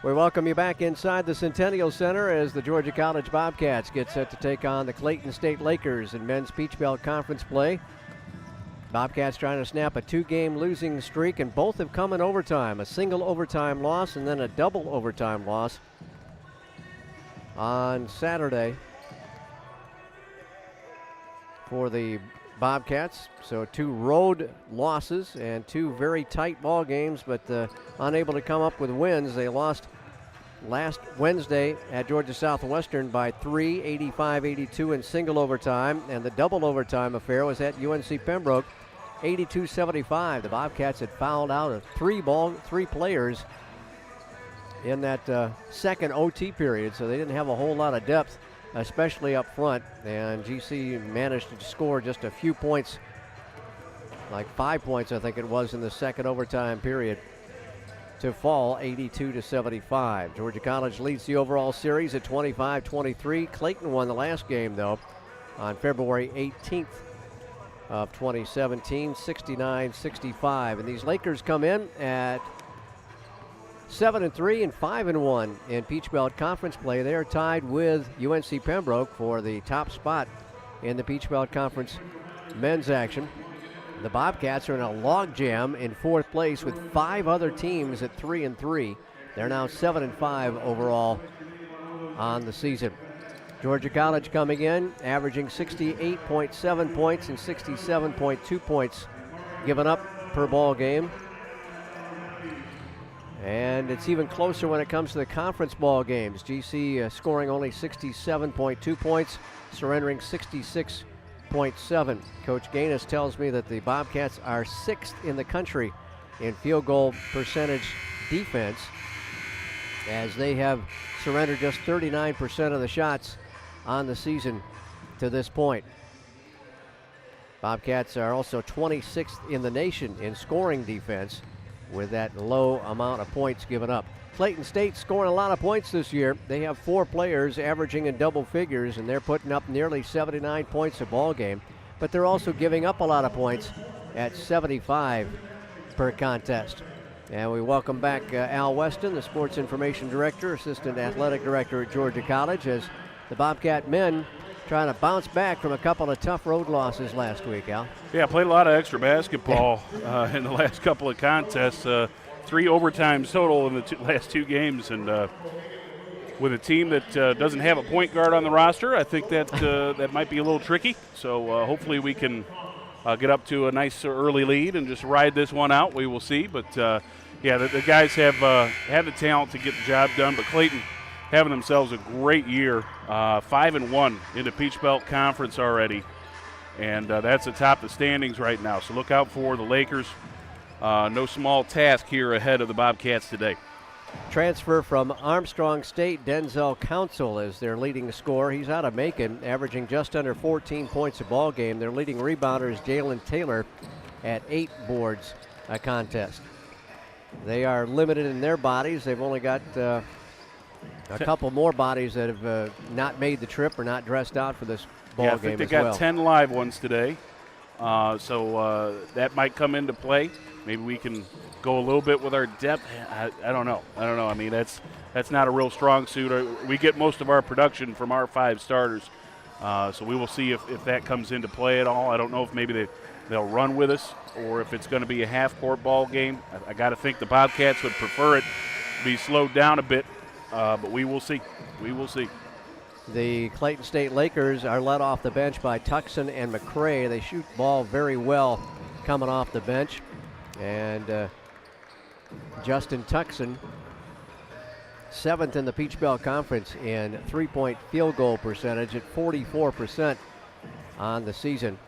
We welcome you back inside the Centennial Center as the Georgia College Bobcats get set to take on the Clayton State Lakers in men's Peach Belt Conference play. Bobcats trying to snap a 2-game losing streak, and both have come in overtime. A single overtime loss and then a double overtime loss on Saturday for the Bobcats. So 2 road losses and 2 very tight ball games, but unable to come up with wins. They lost last Wednesday at Georgia Southwestern by 3, 85-82 in single overtime, and the double overtime affair was at UNC Pembroke, 82-75. The Bobcats had fouled out of 3 players in that second OT period, so they didn't have a whole lot of depth, especially up front, and GC managed to score just a few points, like 5 points I think it was in the second overtime period, to fall 82-75. Georgia College leads the overall series at 25-23. Clayton won the last game though on February 18th of 2017, 69-65, and these Lakers come in at 7-3 and 5-1 in Peach Belt Conference play. They are tied with UNC Pembroke for the top spot in the Peach Belt Conference men's action. The Bobcats are in a logjam in 4th place with 5 other teams at 3-3. They're now 7-5 overall on the season. Georgia College coming in, averaging 68.7 points and 67.2 points given up per ball game. And it's even closer when it comes to the conference ball games. GC scoring only 67.2 points, surrendering 66.7. Coach Gaines tells me that the Bobcats are 6th in the country in field goal percentage defense, as they have surrendered just 39% of the shots on the season to this point. Bobcats are also 26th in the nation in scoring defense, with that low amount of points given up. Clayton State scoring a lot of points this year. They have 4 players averaging in double figures, and they're putting up nearly 79 points a ball game, but they're also giving up a lot of points at 75 per contest. And we welcome back Al Weston, the Sports Information Director, Assistant Athletic Director at Georgia College, as the Bobcat men trying to bounce back from a couple of tough road losses last week, Al. Yeah, played a lot of extra basketball in the last couple of contests. 3 overtimes total in the last 2 games, and with a team that doesn't have a point guard on the roster, I think that that might be a little tricky. So hopefully we can get up to a nice early lead and just ride this one out. We will see. But, yeah, the guys have the talent to get the job done, but Clayton having themselves a great year, 5-1 in the Peach Belt Conference already, and that's atop the standings right now. So look out for the Lakers. No small task here ahead of the Bobcats today. Transfer from Armstrong State, Denzel Council is their leading scorer. He's out of Macon, averaging just under 14 points a ball game. Their leading rebounder is Jalen Taylor at 8 boards a contest. They are limited in their bodies. They've only got a couple more bodies that have not made the trip or not dressed out for this ball game as well. I think they got 10 live ones today, so that might come into play. Maybe we can go a little bit with our depth. I don't know. I mean, that's not a real strong suit. We get most of our production from our 5 starters, so we will see if that comes into play at all. I don't know if maybe they'll run with us or if it's going to be a half-court ball game. I got to think the Bobcats would prefer it be slowed down a bit. But we will see. We will see. The Clayton State Lakers are led off the bench by Tucson and McCray. They shoot ball very well coming off the bench. And Justin Tucson, 7th in the Peach Belt Conference in 3-point field goal percentage at 44% on the season.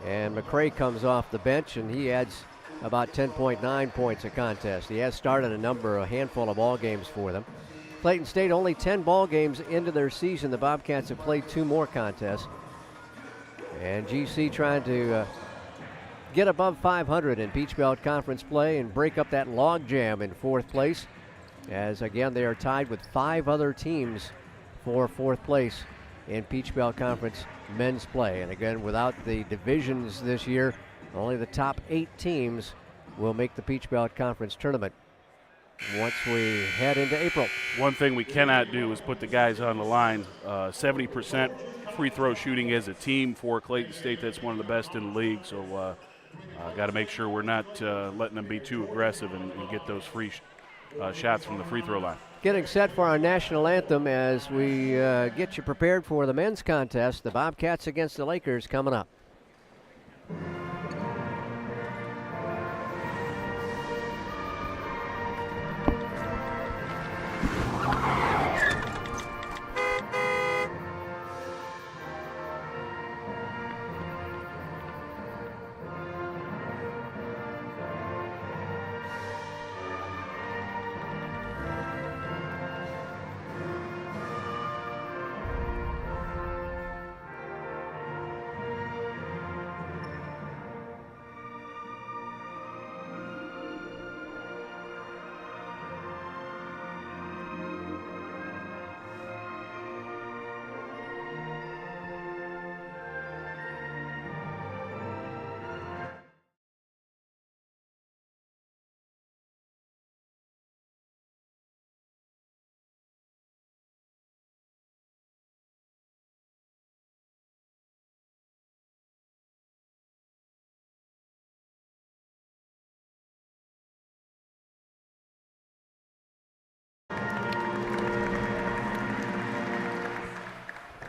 And McCray comes off the bench, and he adds about 10.9 points a contest. He has started a handful of ball games for them. Clayton State only 10 ball games into their season. The Bobcats have played 2 more contests. And GC trying to get above 500 in Peach Belt Conference play and break up that log jam in 4th place, as again they are tied with 5 other teams for 4th place in Peach Belt Conference men's play. And again, without the divisions this year, only the top 8 teams will make the Peach Belt Conference tournament. once we head into April. One thing we cannot do is put the guys on the line. 70% free throw shooting as a team for Clayton State. That's one of the best in the league. So got to make sure we're not letting them be too aggressive and get those free shots from the free throw line. Getting set for our national anthem as we get you prepared for the men's contest. The Bobcats against the Lakers coming up.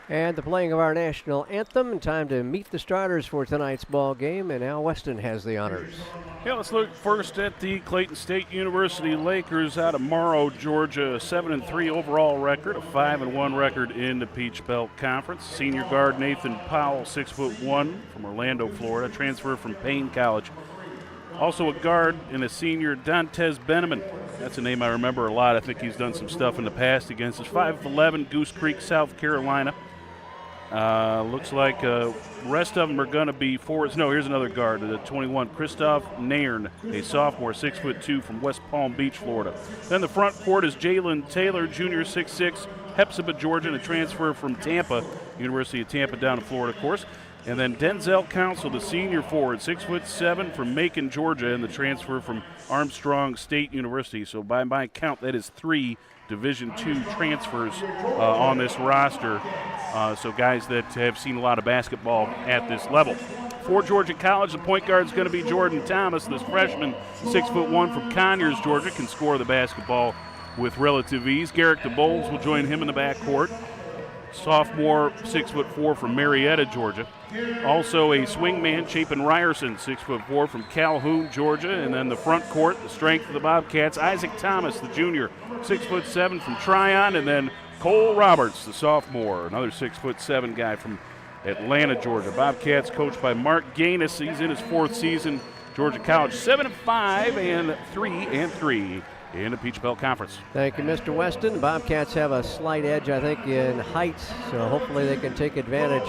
And the playing of our national anthem, and time to meet the starters for tonight's ball game, and Al Weston has the honors. Yeah, let's look first at the Clayton State University Lakers out of Morrow, Georgia. 7-3 overall record, a 5-1 record in the Peach Belt Conference. Senior guard Nathan Powell, 6'1", from Orlando, Florida, transfer from Payne College. Also a guard and a senior, Dantes Beneman. That's a name I remember a lot. I think he's done some stuff in the past against us. 5'11", Goose Creek, South Carolina. Looks like rest of them are going to be forwards. No, here's another guard, the 21, Christoph Nairn, a sophomore, 6'2", from West Palm Beach, Florida. Then the front court is Jalen Taylor, junior, 6'6", Hepzibah, Georgia, and a transfer from Tampa, University of Tampa down to Florida, of course. And then Denzel Council, the senior forward, 6'7", from Macon, Georgia, and the transfer from Armstrong State University. So by my count, that is 3 Division II transfers on this roster. So guys that have seen a lot of basketball at this level. For Georgia College, the point guard is going to be Jordan Thomas. This freshman, 6'1", from Conyers, Georgia, can score the basketball with relative ease. Garrick DeBowles will join him in the backcourt. Sophomore, 6'4", from Marietta, Georgia. Also a swingman, Chapin Ryerson, 6'4", from Calhoun, Georgia. And then the front court, the strength of the Bobcats, Isaac Thomas, the junior, 6'7", from Tryon. And then Cole Roberts, the sophomore, another 6'7" guy from Atlanta, Georgia. Bobcats coached by Mark Gaines. He's in his 4th season. Georgia College, 7-5 and 3-3. In the Peach Belt Conference. Thank you, Mr. Weston. Bobcats have a slight edge, I think, in height, so hopefully they can take advantage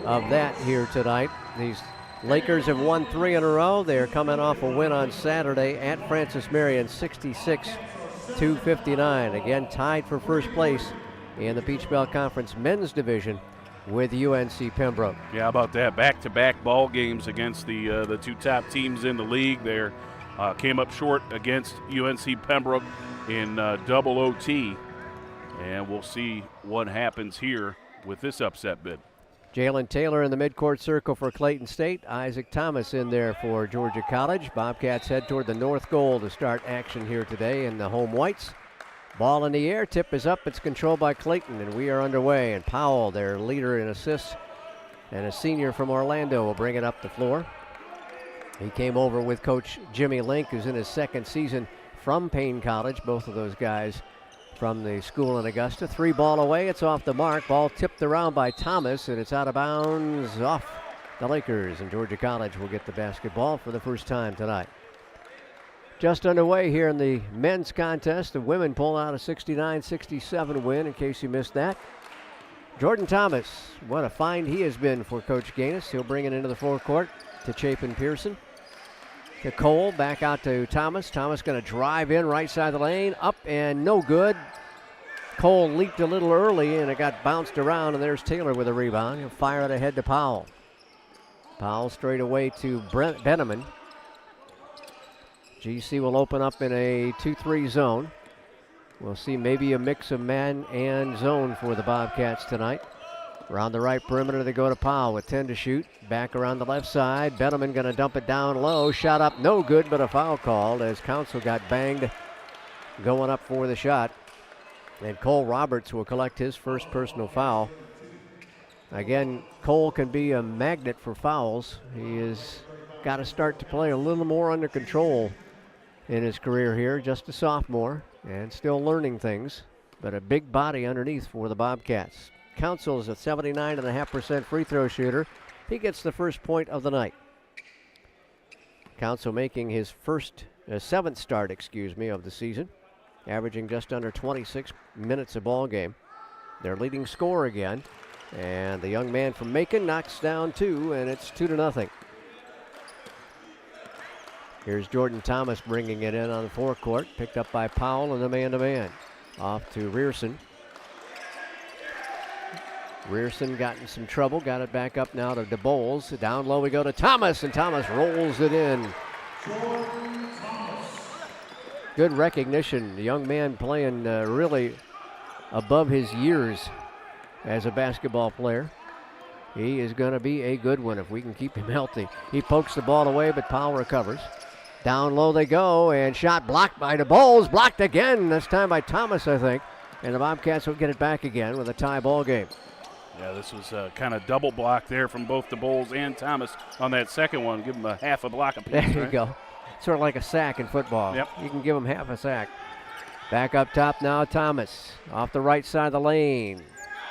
of that here tonight. These Lakers have won 3 in a row. They are coming off a win on Saturday at Francis Marion, 66-59. Again, tied for first place in the Peach Belt Conference men's division with UNC Pembroke. Yeah, how about that? Back-to-back ball games against the 2 top teams in the league there. Came up short against UNC Pembroke in double OT, and we'll see what happens here with this upset bid. Jalen Taylor in the midcourt circle for Clayton State. Isaac Thomas in there for Georgia College. Bobcats head toward the north goal to start action here today in the home whites. Ball in the air, tip is up, it's controlled by Clayton, and we are underway. And Powell, their leader in assists, and a senior from Orlando, will bring it up the floor. He came over with Coach Jimmy Link, who's in his 2nd season from Payne College. Both of those guys from the school in Augusta. 3 ball away, it's off the mark. Ball tipped around by Thomas, and it's out of bounds off the Lakers. And Georgia College will get the basketball for the first time tonight. Just underway here in the men's contest. The women pull out a 69-67 win, in case you missed that. Jordan Thomas, what a find he has been for Coach Gaines. He'll bring it into the forecourt to Chapin Pearson. To Cole, back out to Thomas. Thomas going to drive in right side of the lane, up and no good. Cole leaped a little early and it got bounced around, and there's Taylor with a rebound. He'll fire it ahead to Powell. Powell straight away to Beneman. GC will open up in a 2-3 zone. We'll see maybe a mix of man and zone for the Bobcats tonight. Around the right perimeter, they go to Powell with 10 to shoot. Back around the left side. Benneman going to dump it down low. Shot up, no good, but a foul called as Council got banged going up for the shot. And Cole Roberts will collect his first personal foul. Again, Cole can be a magnet for fouls. He has got to start to play a little more under control in his career here. Just a sophomore and still learning things, but a big body underneath for the Bobcats. Council is a 79.5% free throw shooter. He gets the first point of the night. Council making his seventh start, of the season, averaging just under 26 minutes a ball game. Their leading scorer again, and the young man from Macon knocks down 2, and it's 2-0. Here's Jordan Thomas bringing it in on the forecourt, picked up by Powell and the man-to-man. Off to Rearson. Rearson got in some trouble, got it back up now to DeBoles. Down low we go to Thomas, and Thomas rolls it in. Good recognition. The young man playing really above his years as a basketball player. He is going to be a good one if we can keep him healthy. He pokes the ball away, but Powell recovers. Down low they go, and shot blocked by DeBoles. Blocked again, this time by Thomas, I think. And the Bobcats will get it back again with a tie ball game. Yeah, this was kind of double block there from both DeBoles and Thomas on that second one. Give them a half a block apiece. There you right? go. Sort of like a sack in football. Yep. You can give them half a sack. Back up top now, Thomas. Off the right side of the lane.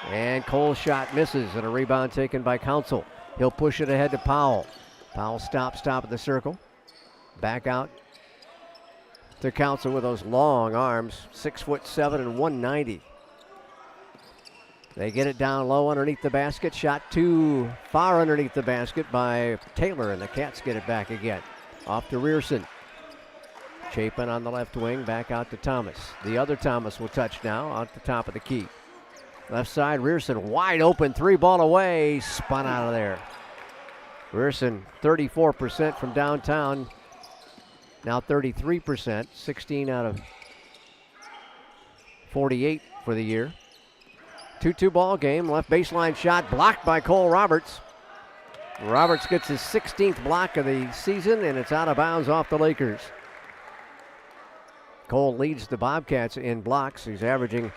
And Cole's shot misses, and a rebound taken by Council. He'll push it ahead to Powell. Powell stop at the circle. Back out to Council with those long arms. 6'7" and 190. They get it down low underneath the basket. Shot too far underneath the basket by Taylor, and the Cats get it back again. Off to Rearson. Chapin on the left wing, back out to Thomas. The other Thomas will touch now out the top of the key. Left side, Rearson wide open, 3-ball away, spun out of there. Rearson 34% from downtown, now 33%, 16 out of 48 for the year. 2-2 ball game, left baseline shot blocked by Cole Roberts. Roberts gets his 16th block of the season, and it's out of bounds off the Lakers. Cole leads the Bobcats in blocks. He's averaging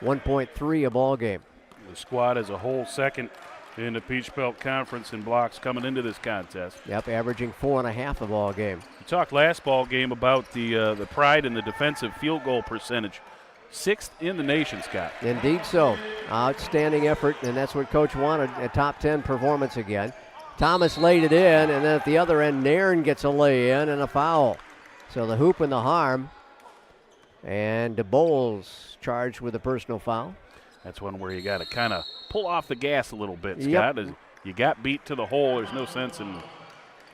1.3 a ball game. The squad as a whole second in the Peach Belt Conference in blocks coming into this contest. Yep, averaging 4.5 a ball game. We talked last ball game about the pride in the defensive field goal percentage. 6th in the nation, Scott. Indeed so. Outstanding effort, and that's what Coach wanted, a top 10 performance again. Thomas laid it in, and then at the other end, Nairn gets a lay-in and a foul. So the hoop and the harm. And DeBoles charged with a personal foul. That's one where you got to kind of pull off the gas a little bit, Scott. Yep. As you got beat to the hole. There's no sense in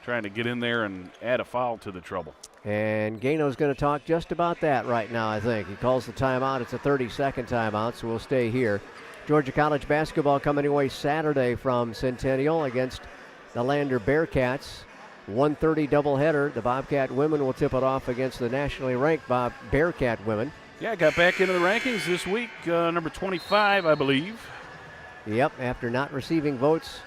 trying to get in there and add a foul to the trouble. And Gano's going to talk just about that right now, I think. He calls the timeout. It's a 30-second timeout, so we'll stay here. Georgia College basketball coming away Saturday from Centennial against the Lander Bearcats. 1:30 doubleheader. The Bobcat women will tip it off against the nationally ranked Bearcat women. Yeah, got back into the rankings this week, number 25, I believe. Yep, after not receiving votes.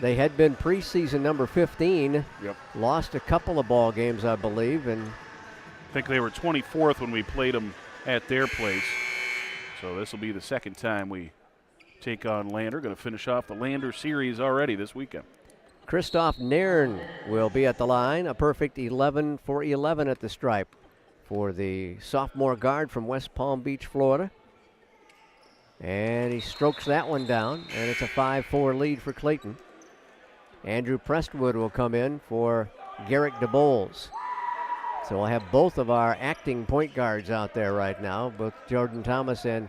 They had been preseason number 15. Yep. Lost a couple of ball games, I believe. And I think they were 24th when we played them at their place. So this will be the second time we take on Lander. Going to finish off the Lander series already this weekend. Christoph Nairn will be at the line. A perfect 11 for 11 at the stripe for the sophomore guard from West Palm Beach, Florida. And he strokes that one down, and it's a 5-4 lead for Clayton. Andrew Prestwood will come in for Garrick DeBoles. So we'll have both of our acting point guards out there right now, both Jordan Thomas and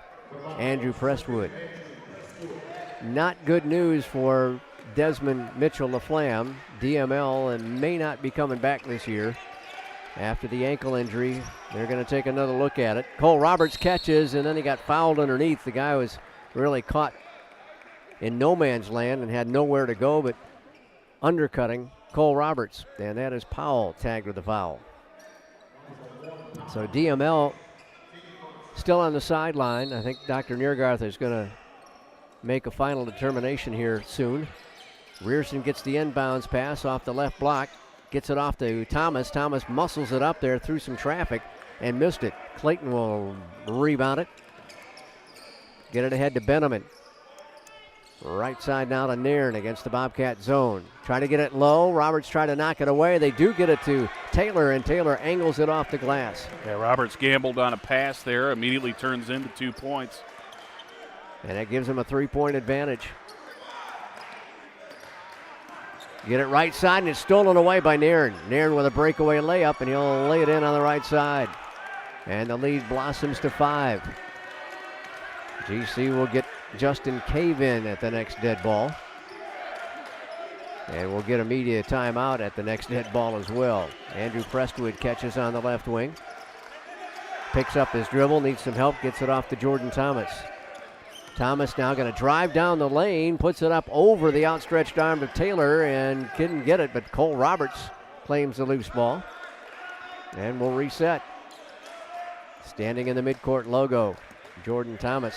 Andrew Prestwood. Not good news for Desmond Mitchell-LaFlamme, DML, and may not be coming back this year after the ankle injury. They're going to take another look at it. Cole Roberts catches, and then he got fouled underneath. The guy was really caught in no man's land and had nowhere to go but undercutting Cole Roberts, and that is Powell tagged with the foul. So DML still on the sideline. I think Dr. Niergarth is going to make a final determination here soon. Rierson gets the inbounds pass off the left block, gets it off to Thomas. Thomas muscles it up there through some traffic and missed it. Clayton will rebound it. Get it ahead to Benjamin. Right side now to Nairn against the Bobcat zone. Try to get it low. Roberts try to knock it away. They do get it to Taylor, and Taylor angles it off the glass. Yeah, Roberts gambled on a pass there, immediately turns into 2 points. And that gives him a 3-point advantage. Get it right side, and it's stolen away by Nairn. Nairn with a breakaway layup, and he'll lay it in on the right side. And the lead blossoms to 5. GC will get Justin Cave in at the next dead ball. And we'll get a media timeout at the next dead ball as well. Andrew Prestwood catches on the left wing. Picks up his dribble, needs some help, gets it off to Jordan Thomas. Thomas now going to drive down the lane, puts it up over the outstretched arm of Taylor and couldn't get it, but Cole Roberts claims the loose ball. And we'll reset. Standing in the midcourt logo, Jordan Thomas.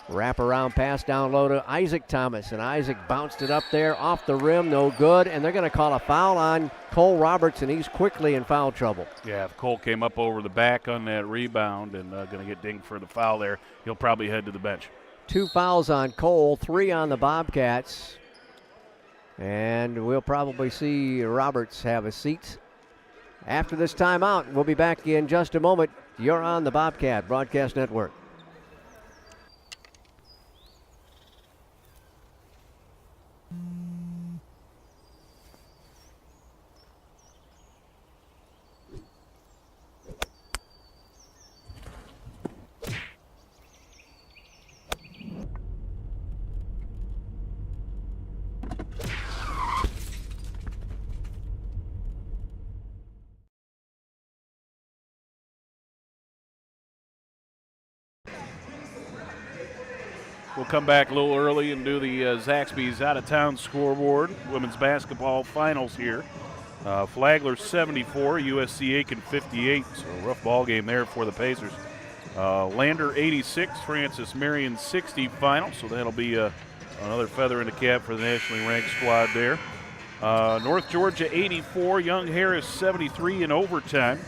Wrap around pass down low to Isaac Thomas, and Isaac bounced it up there off the rim, no good, and they're going to call a foul on Cole Roberts, and he's quickly in foul trouble. Yeah, if Cole came up over the back on that rebound and going to get dinged for the foul there, he'll probably head to the bench. 2 fouls on Cole, 3 on the Bobcats, and we'll probably see Roberts have a seat after this timeout. We'll be back in just a moment. You're on the Bobcat Broadcast Network. We'll come back a little early and do the Zaxby's out-of-town scoreboard. Women's basketball finals here. Flagler 74, USC Aiken 58. So a rough ball game there for the Pacers. Lander 86, Francis Marion 60 final. So that'll be another feather in the cap for the nationally ranked squad there. North Georgia 84, Young Harris 73 in overtime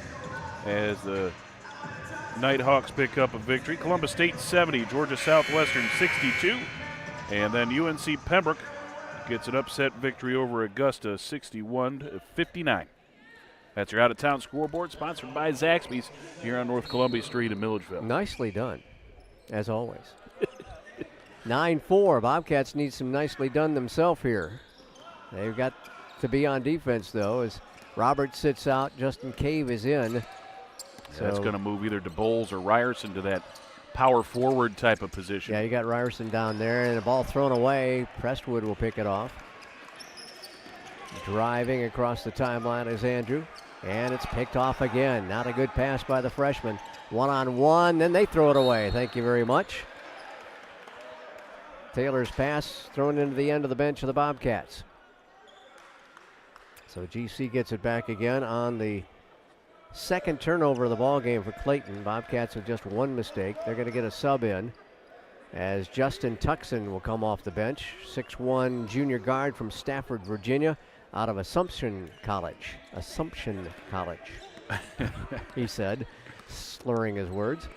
as the Nighthawks pick up a victory. Columbus State 70, Georgia Southwestern 62. And then UNC Pembroke gets an upset victory over Augusta 61-59. That's your out-of-town scoreboard, sponsored by Zaxby's here on North Columbia Street in Milledgeville. Nicely done, as always. 9-4. Bobcats need some nicely done themselves here. They've got to be on defense, though, as Roberts sits out, Justin Cave is in. So that's going to move either DeBoles or Ryerson to that power forward type of position. Yeah, you got Ryerson down there, and the ball thrown away. Prestwood will pick it off. Driving across the timeline is Andrew, and it's picked off again. Not a good pass by the freshman. One-on-one, then they throw it away. Thank you very much. Taylor's pass thrown into the end of the bench of the Bobcats. So GC gets it back again on the second turnover of the ball game for Clayton. Bobcats with just one mistake. They're going to get a sub in as Justin Tuckson will come off the bench. 6'1" junior guard from Stafford, Virginia, out of Assumption College. Assumption College, he said, slurring his words.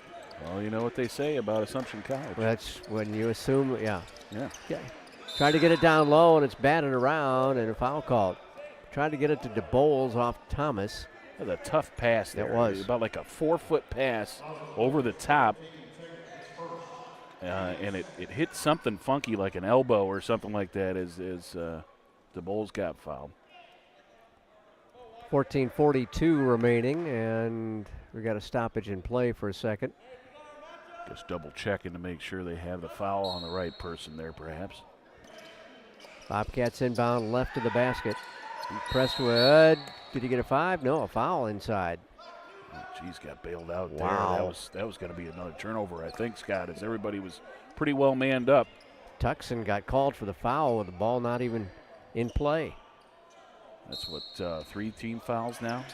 Well, you know what they say about Assumption College. That's when you assume, yeah. Yeah. Okay. Tried to get it down low, and it's batted around, and a foul called. Tried to get it to DeBoles off Thomas. That was a tough pass there. It was. About like a 4-foot pass over the top. And it hit something funky like an elbow or something like that as DeBoles got fouled. 14:42 remaining, and we got a stoppage in play for a second. Just double checking to make sure they have the foul on the right person there, perhaps. Bobcats inbound left of the basket. Prestwood, did he get a 5? No, a foul inside. Oh, geez, got bailed out Wow. there. That was going to be another turnover, I think, Scott, as everybody was pretty well manned up. Tuckson got called for the foul with the ball not even in play. That's what, 3 team fouls now?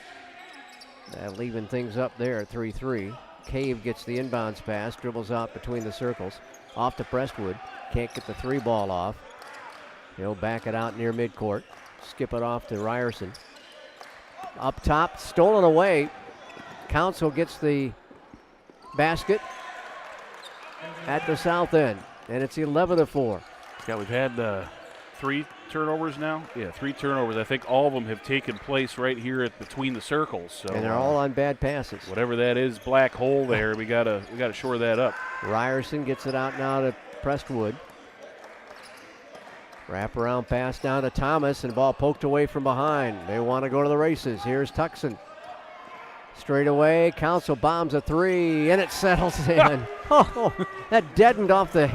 leaving things up there at 3-3. Cave gets the inbounds pass, dribbles out between the circles. Off to Prestwood. Can't get the 3 ball off. He'll back it out near midcourt. Skip it off to Ryerson. Up top, stolen away. Council gets the basket at the south end, and it's 11-4. Yeah, we've had 3 turnovers now. Yeah, 3 turnovers. I think all of them have taken place right here between the circles. So, and they're all on bad passes. Whatever that is, black hole there, we gotta shore that up. Ryerson gets it out now to Prestwood. Wraparound pass down to Thomas, and ball poked away from behind. They want to go to the races. Here's Tucson. Straight away, Council bombs a 3, and it settles in. Oh, that deadened off the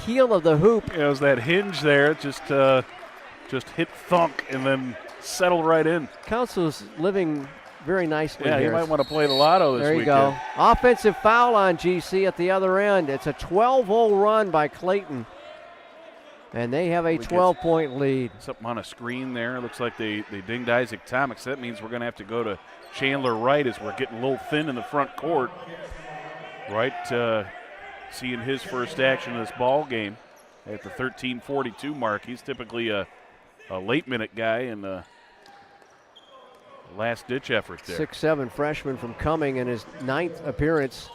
heel of the hoop. Yeah, it was that hinge there. Just hit thunk and then settled right in. Council's living very nicely here. Yeah, you might want to play the lotto this weekend. There you go. Offensive foul on GC at the other end. It's a 12-0 run by Clayton. And they have a 12-point lead. Something on a screen there. It looks like they dinged Isaac Thomas. That means we're going to have to go to Chandler Wright as we're getting a little thin in the front court. Wright seeing his first action of this ball game at the 13:42 mark. He's typically a late-minute guy and a last-ditch effort there. 6'7" freshman from Cumming in his 9th appearance.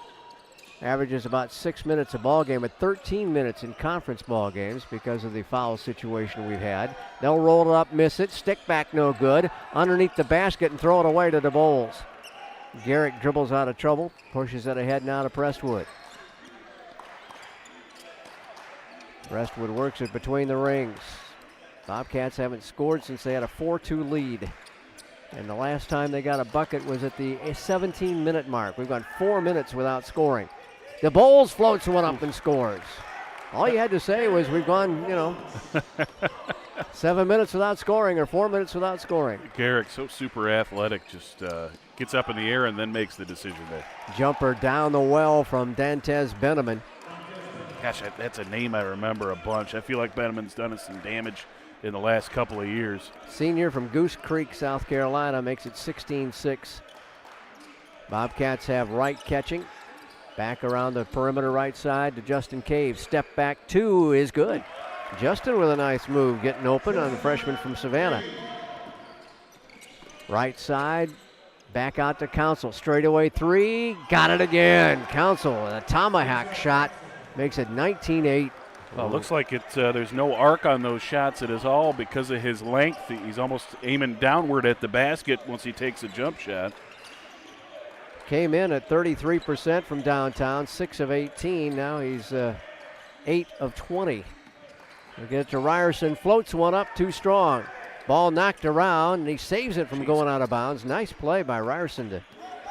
Averages about 6 minutes a ball game, at 13 minutes in conference ball games because of the foul situation we've had. They'll roll it up, miss it, stick back no good, underneath the basket and throw it away to DeBoles. Garrick dribbles out of trouble, pushes it ahead now to Prestwood. Prestwood works it between the rings. Bobcats haven't scored since they had a 4-2 lead. And the last time they got a bucket was at the 17-minute mark. We've gone 4 minutes without scoring. DeBoles floats one up and scores. All you had to say was we've gone, 7 minutes without scoring or 4 minutes without scoring. Garrick, so super athletic, just gets up in the air and then makes the decision there. Jumper down the well from Dantes Beneman. Gosh, that's a name I remember a bunch. I feel like Beneman's done us some damage in the last couple of years. Senior from Goose Creek, South Carolina, makes it 16-6. Bobcats have Wright catching. Back around the perimeter right side to Justin Cave. Step back 2 is good. Justin with a nice move, getting open on the freshman from Savannah. Right side, back out to Council. Straightaway 3, got it again. Council, a tomahawk shot, makes it 19-8. Well, it looks like there's no arc on those shots. It is all because of his length. He's almost aiming downward at the basket once he takes a jump shot. Came in at 33% from downtown, 6 of 18. Now he's 8 of 20. We'll get it to Ryerson, floats one up too strong. Ball knocked around, and he saves it from going out of bounds. Nice play by Ryerson to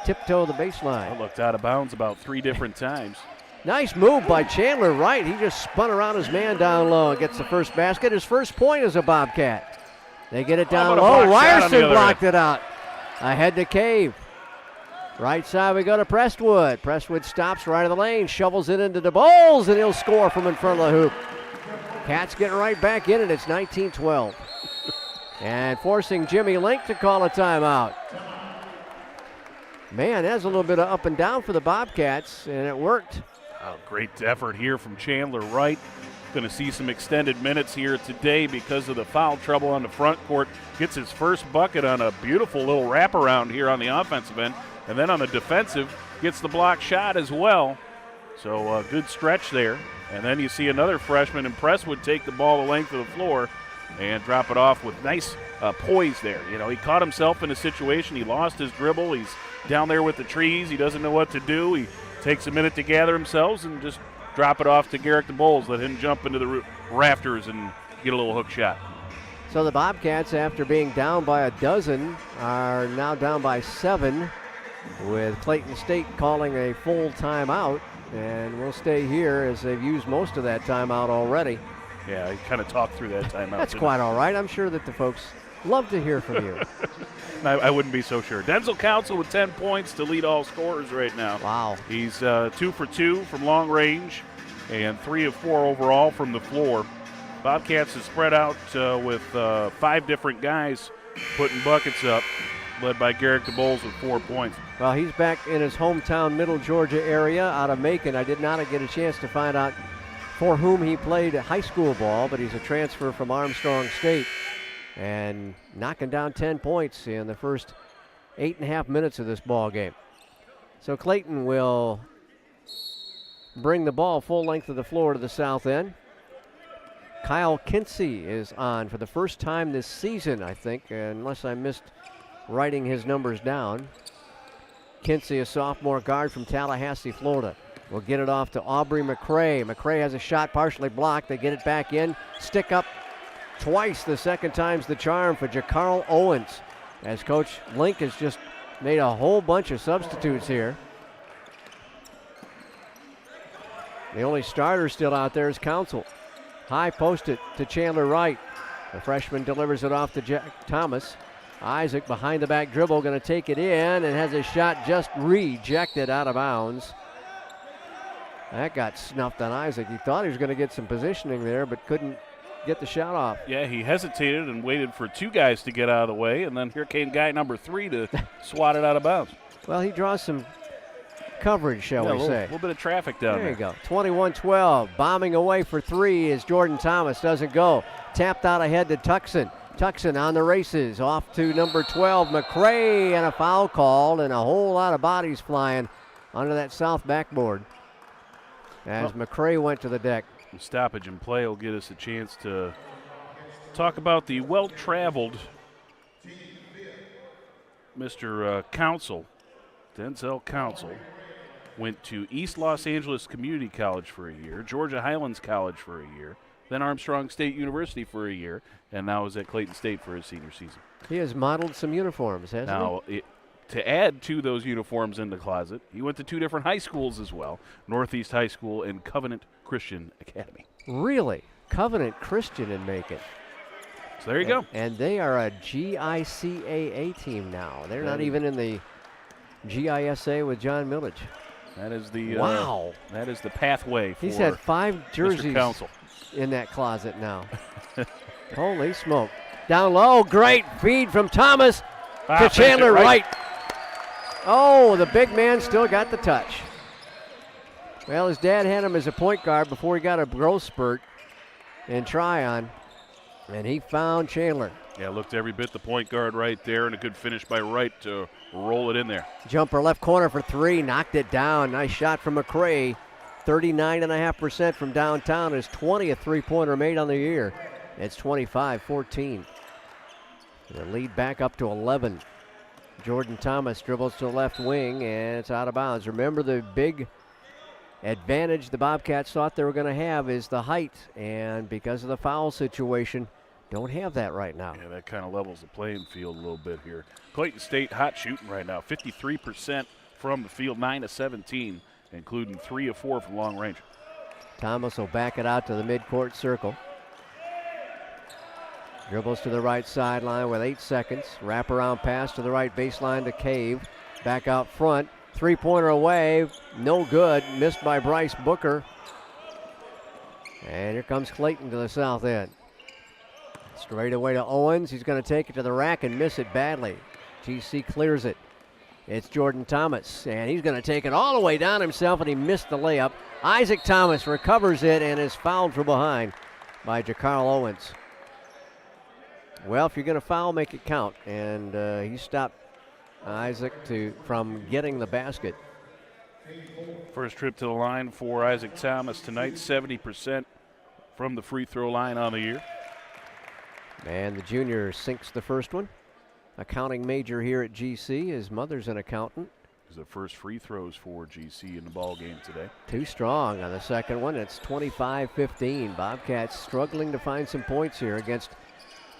tiptoe the baseline. It looked out of bounds about 3 different times. Nice move by Chandler Wright. He just spun around his man down low and gets the first basket. His first point as a Bobcat. They get it down low. Ryerson blocked it out. Ahead to Cave. Right side we go to Prestwood. Prestwood stops right of the lane, shovels it into DeBoles, and he'll score from in front of the hoop. Cats getting right back in it. It's 19-12. And forcing Jimmy Link to call a timeout. Man, that's a little bit of up and down for the Bobcats, and it worked. Oh, great effort here from Chandler Wright. Going to see some extended minutes here today because of the foul trouble on the front court. Gets his first bucket on a beautiful little wraparound here on the offensive end. And then on the defensive, gets the block shot as well. So good stretch there. And then you see another freshman in Prestwood take the ball the length of the floor and drop it off with nice poise there. You know, he caught himself in a situation. He lost his dribble. He's down there with the trees. He doesn't know what to do. He takes a minute to gather himself and just drop it off to Garrick DeBoles. Let him jump into the rafters and get a little hook shot. So the Bobcats, after being down by a dozen, are now down by 7, with Clayton State calling a full timeout. And we'll stay here as they've used most of that timeout already. Yeah, he kind of talked through that timeout. That's quite all right. I'm sure that the folks love to hear from you. I wouldn't be so sure. Denzel Council with 10 points to lead all scorers right now. Wow. He's 2 for 2 from long range and 3 of 4 overall from the floor. Bobcats is spread out with 5 different guys putting buckets up. led by Garrick DeBowles with 4 points. Well, he's back in his hometown, Middle Georgia area, out of Macon. I did not get a chance to find out for whom he played high school ball, but he's a transfer from Armstrong State. And knocking down 10 points in the first 8.5 minutes of this ball game. So Clayton will bring the ball full length of the floor to the south end. Kyle Kinsey is on for the first time this season, I think, unless I missed writing his numbers down. Kinsey, a sophomore guard from Tallahassee, Florida, will get it off to Aubrey McCray. McCray has a shot partially blocked. They get it back in. Stick up twice. The second time's the charm for Jacarl Owens, as Coach Link has just made a whole bunch of substitutes here. The only starter still out there is Council. High post it to Chandler Wright. The freshman delivers it off to Jack Thomas. Isaac behind the back dribble, going to take it in, and has a shot just rejected out of bounds. That got snuffed on Isaac. He thought he was going to get some positioning there, but couldn't get the shot off. Yeah, he hesitated and waited for two guys to get out of the way, and then here came guy number 3 to swat it out of bounds. Well, he draws some coverage, shall we say. A little bit of traffic down there. There you go. 21-12. Bombing away for 3 is Jordan Thomas. Doesn't go. Tapped out ahead to Tucson. Tucson on the races. Off to number 12, McCray, and a foul called, and a whole lot of bodies flying under that south backboard as McCray went to the deck. Stoppage in play will get us a chance to talk about the well-traveled Mr. Council, Denzel Council. Went to East Los Angeles Community College for a year, Georgia Highlands College for a year, then Armstrong State University for a year, and now is at Clayton State for his senior season. He has modeled some uniforms, hasn't he? Now, to add to those uniforms in the closet, he went to 2 different high schools as well, Northeast High School and Covenant Christian Academy. Really? Covenant Christian in Macon. So there you go. And they are a GICAA team now. They're not even in the GISA with John Millage. That is the wow. That is the pathway for He's had 5 jerseys Council in that closet now. Holy smoke. Down low, great feed from Thomas to Chandler Wright. Oh, the big man still got the touch. Well, his dad had him as a point guard before he got a growth spurt in Tryon, and he found Chandler. Yeah, looked every bit the point guard right there, and a good finish by Wright to roll it in there. Jumper left corner for 3, knocked it down. Nice shot from McCray. 39.5% from downtown. His 20th three-pointer made on the year. It's 25-14. The lead back up to 11. Jordan Thomas dribbles to the left wing, and it's out of bounds. Remember, the big advantage the Bobcats thought they were going to have is the height, and because of the foul situation, don't have that right now. Yeah, that kind of levels the playing field a little bit here. Clayton State hot shooting right now, 53% from the field, 9 of 17, including 3 of 4 from long range. Thomas will back it out to the midcourt circle. Dribbles to the right sideline with 8 seconds. Wraparound pass to the right baseline to Cave. Back out front. Three-pointer away. No good. Missed by Bryce Booker. And here comes Clayton to the south end. Straight away to Owens. He's going to take it to the rack and miss it badly. GC clears it. It's Jordan Thomas, and he's going to take it all the way down himself, and he missed the layup. Isaac Thomas recovers it and is fouled from behind by Jacarl Owens. Well, if you're going to foul, make it count. And he stopped Isaac from getting the basket. First trip to the line for Isaac Thomas tonight, 70% from the free throw line on the year. And the junior sinks the first one. Accounting major here at GC. His mother's an accountant. The first free throws for GC in the ball game today. Too strong on the second one. It's 25-15. Bobcats struggling to find some points here against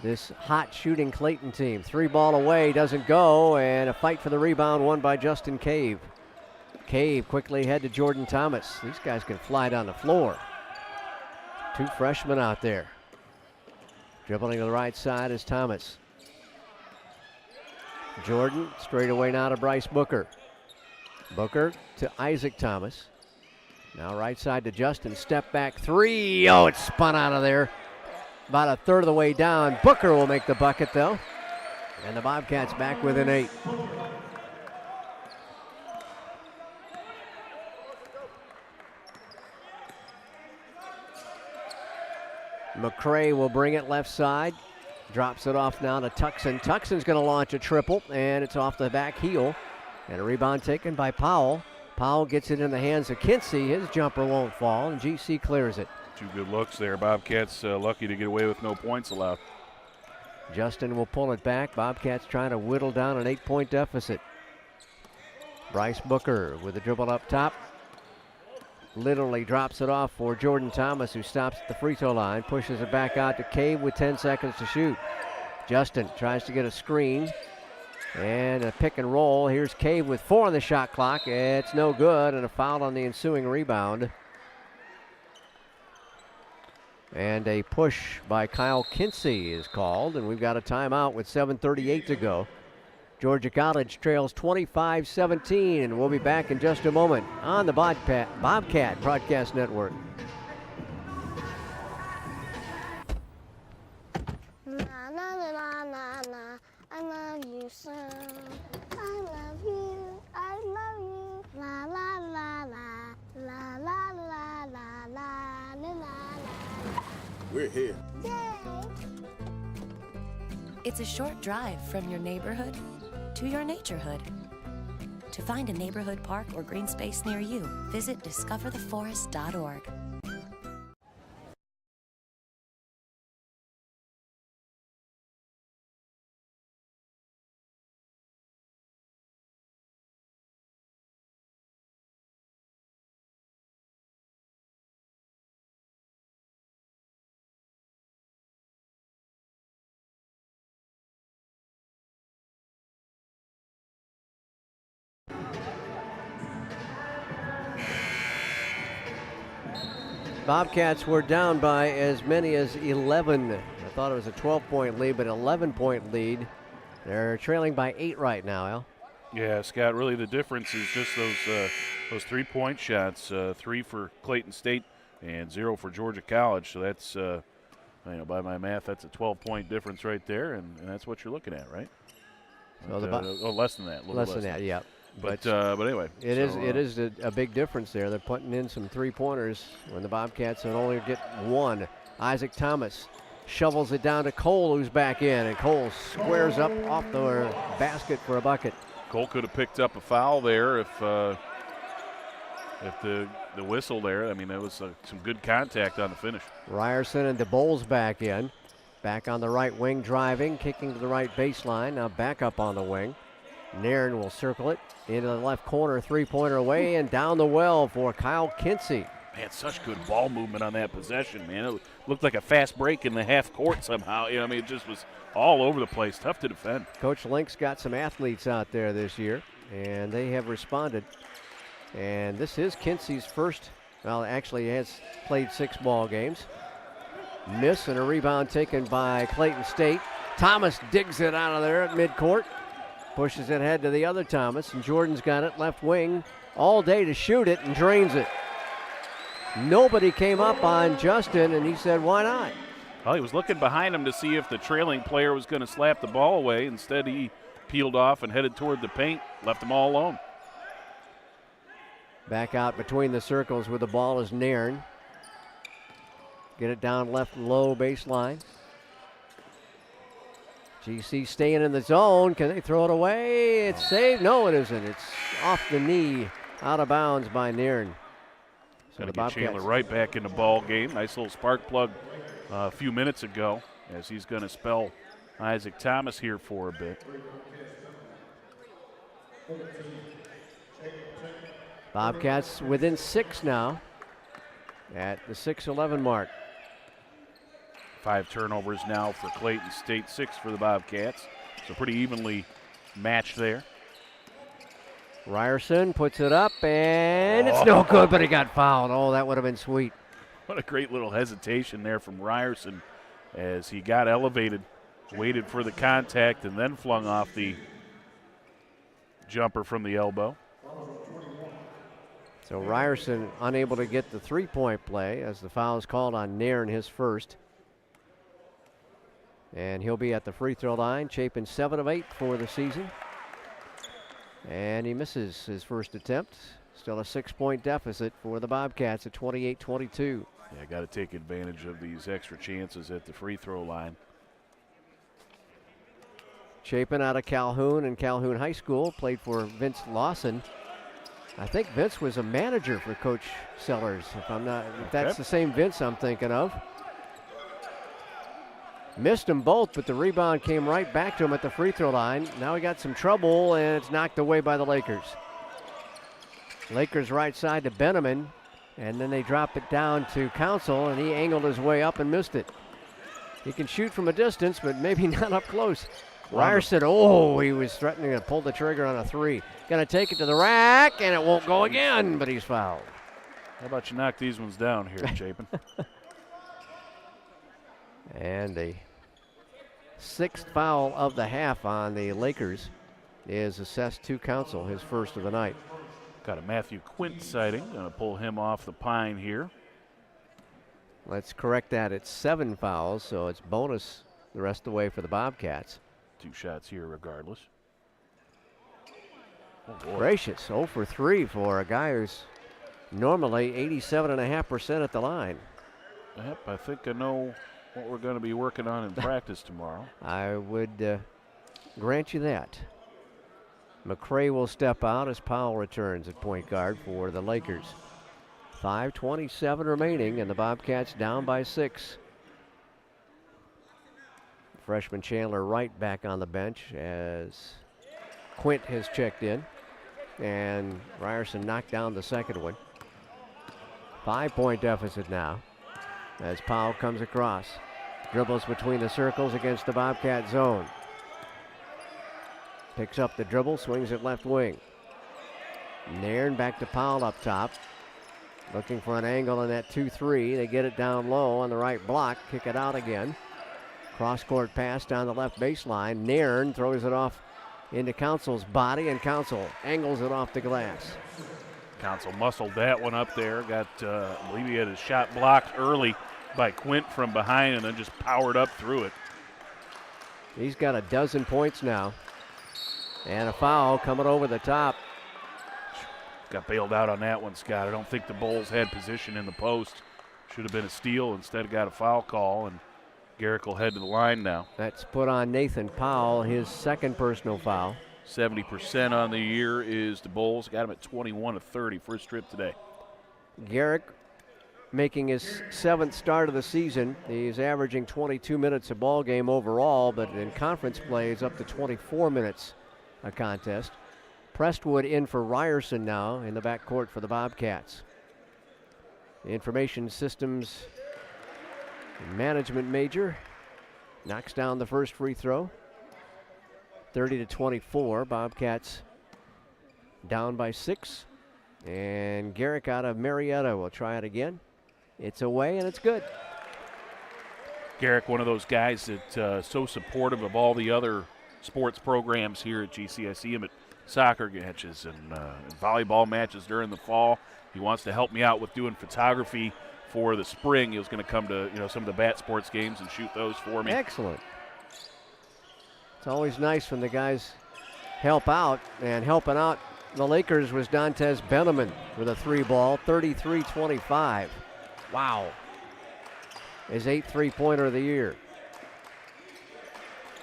this hot shooting Clayton team. 3 ball away, doesn't go, and a fight for the rebound won by Justin Cave. Cave quickly ahead to Jordan Thomas. These guys can fly down the floor. 2 freshmen out there. Dribbling to the right side is Thomas. Jordan straight away now to Bryce Booker. Booker to Isaac Thomas. Now right side to Justin. Step back 3. Oh, it's spun out of there. About a third of the way down. Booker will make the bucket, though. And the Bobcats back within 8. McCray will bring it left side. Drops it off now to Tuxon. Tuxon's going to launch a triple, and it's off the back heel. And a rebound taken by Powell. Powell gets it in the hands of Kinsey. His jumper won't fall, and GC clears it. 2 good looks there. Bobcats lucky to get away with no points allowed. Justin will pull it back. Bobcats trying to whittle down an 8-point deficit. Bryce Booker with a dribble up top. Literally drops it off for Jordan Thomas, who stops at the free throw line, pushes it back out to Cave with 10 seconds to shoot. Justin tries to get a screen and a pick and roll. Here's Cave with 4 on the shot clock. It's no good, and a foul on the ensuing rebound. And a push by Kyle Kinsey is called, and we've got a timeout with 7:38 to go. Georgia College trails 25-17, and we'll be back in just a moment on the Bobcat Broadcast Network. Na na na na na na, I love you so. I love you, I love you. La la la la, la la la la la la la. We're here. Yay! It's a short drive from your neighborhood to your naturehood. To find a neighborhood park or green space near you, visit discovertheforest.org. Bobcats were down by as many as 11. I thought it was a 12-point lead, but 11-point lead. They're trailing by 8 right now, Al. Yeah, Scott, really the difference is just those 3-point shots, 3 for Clayton State and 0 for Georgia College. So that's, by my math, that's a 12-point difference right there, and that's what you're looking at, right? So less than that. Less than that, yeah. But anyway. It is a big difference there. They're putting in some 3-pointers when the Bobcats will only get 1. Isaac Thomas shovels it down to Cole, who's back in, and Cole squares up off the basket for a bucket. Cole could have picked up a foul there if the whistle there. I mean, that was some good contact on the finish. Ryerson and DeBoles back in. Back on the right wing driving, kicking to the right baseline. Now back up on the wing. Nairn will circle it into the left corner, 3-pointer away, and down the well for Kyle Kinsey. Man, such good ball movement on that possession, man. It looked like a fast break in the half court somehow. It just was all over the place. Tough to defend. Coach Link's got some athletes out there this year, and they have responded. And this is Kinsey's first, actually he has played 6 ball games. Miss and a rebound taken by Clayton State. Thomas digs it out of there at midcourt. Pushes it ahead to the other Thomas, and Jordan's got it left wing all day to shoot it and drains it. Nobody came up on Justin, and he said, why not? Well, he was looking behind him to see if the trailing player was going to slap the ball away. Instead, he peeled off and headed toward the paint, left them all alone. Back out between the circles with the ball is Nairn. Get it down left low baseline. GC staying in the zone. Can they throw it away? It's saved. No, it isn't. It's off the knee, out of bounds by Nairn. So the Bobcats. Chandler right back in the ball game. Nice little spark plug a few minutes ago, as he's going to spell Isaac Thomas here for a bit. Bobcats within 6 now at the 6-11 mark. 5 turnovers now for Clayton State, 6 for the Bobcats. So pretty evenly matched there. Ryerson puts it up, and it's no good, but he got fouled. Oh, that would have been sweet. What a great little hesitation there from Ryerson as he got elevated, waited for the contact, and then flung off the jumper from the elbow. So Ryerson unable to get the 3-point play as the foul is called on Nairn, his first. And he'll be at the free throw line. Chapin 7 of 8 for the season. And he misses his first attempt. Still a 6-point deficit for the Bobcats at 28-22. Yeah, got to take advantage of these extra chances at the free throw line. Chapin out of Calhoun and Calhoun High School, played for Vince Lawson. I think Vince was a manager for Coach Sellers, if that's the same Vince I'm thinking of. Missed them both, but the rebound came right back to him at the free throw line. Now he got some trouble, and it's knocked away by the Lakers. Lakers right side to Benjamin, and then they drop it down to Council, and he angled his way up and missed it. He can shoot from a distance, but maybe not up close. Ryerson, he was threatening to pull the trigger on a three. Gonna take it to the rack, and it won't go again, but he's fouled. How about you knock these ones down here, Chapin? And a 6th foul of the half on the Lakers is assessed to Council, his first of the night. Got a Matthew Quint sighting. Gonna pull him off the pine here. Let's correct that. It's 7 fouls, so it's bonus the rest of the way for the Bobcats. 2 shots here regardless. Gracious, 0 for 3 for a guy who's normally 87.5% at the line. Yep, I think I know what we're going to be working on in practice tomorrow. I would grant you that. McCray will step out as Powell returns at point guard for the Lakers. 5:27 remaining, and the Bobcats down by 6. Freshman Chandler Wright back on the bench as Quint has checked in. And Ryerson knocked down the second one. 5-point deficit now as Powell comes across. Dribbles between the circles against the Bobcat zone. Picks up the dribble, swings it left wing. Nairn back to Powell up top. Looking for an angle in that 2-3. They get it down low on the right block. Kick it out again. Cross-court pass down the left baseline. Nairn throws it off into Council's body, and Council angles it off the glass. Council muscled that one up there. Got, I believe he had his shot blocked early by Quint from behind and then just powered up through it. He's got 12 points now. And a foul coming over the top. Got bailed out on that one, Scott. I don't think the Bulls had position in the post. Should have been a steal. Instead got a foul call, and Garrick will head to the line now. That's put on Nathan Powell, his second personal foul. 70% on the year is the Bulls. Got him at 21 of 30, first trip today. Garrick making his 7th start of the season. He's averaging 22 minutes a ball game overall, but in conference play is up to 24 minutes a contest. Prestwood in for Ryerson now in the backcourt for the Bobcats. The information systems management major knocks down the first free throw. 30-24. Bobcats down by 6. And Garrick out of Marietta will try it again. It's away and it's good. Garrick, one of those guys that's so supportive of all the other sports programs here at GC. I see him at soccer matches and volleyball matches during the fall. He wants to help me out with doing photography for the spring. He was going to come to some of the bat sports games and shoot those for me. Excellent. It's always nice when the guys help out, and helping out the Lakers was Dantes Benjamin with a 3-ball, 33-25. Wow. His 8th three-pointer of the year.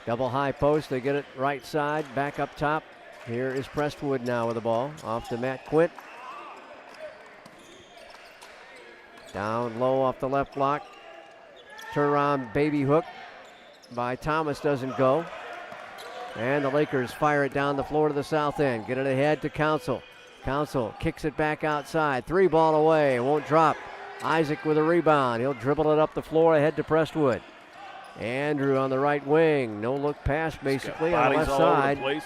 Double high post, they get it right side, back up top. Here is Prestwood now with the ball, off to Matt Quint. Down low off the left block. Turnaround baby hook by Thomas doesn't go. And the Lakers fire it down the floor to the south end. Get it ahead to Council. Council kicks it back outside. 3-ball away, won't drop. Isaac with a rebound. He'll dribble it up the floor ahead to Prestwood. Andrew on the right wing. No look pass basically on the left side.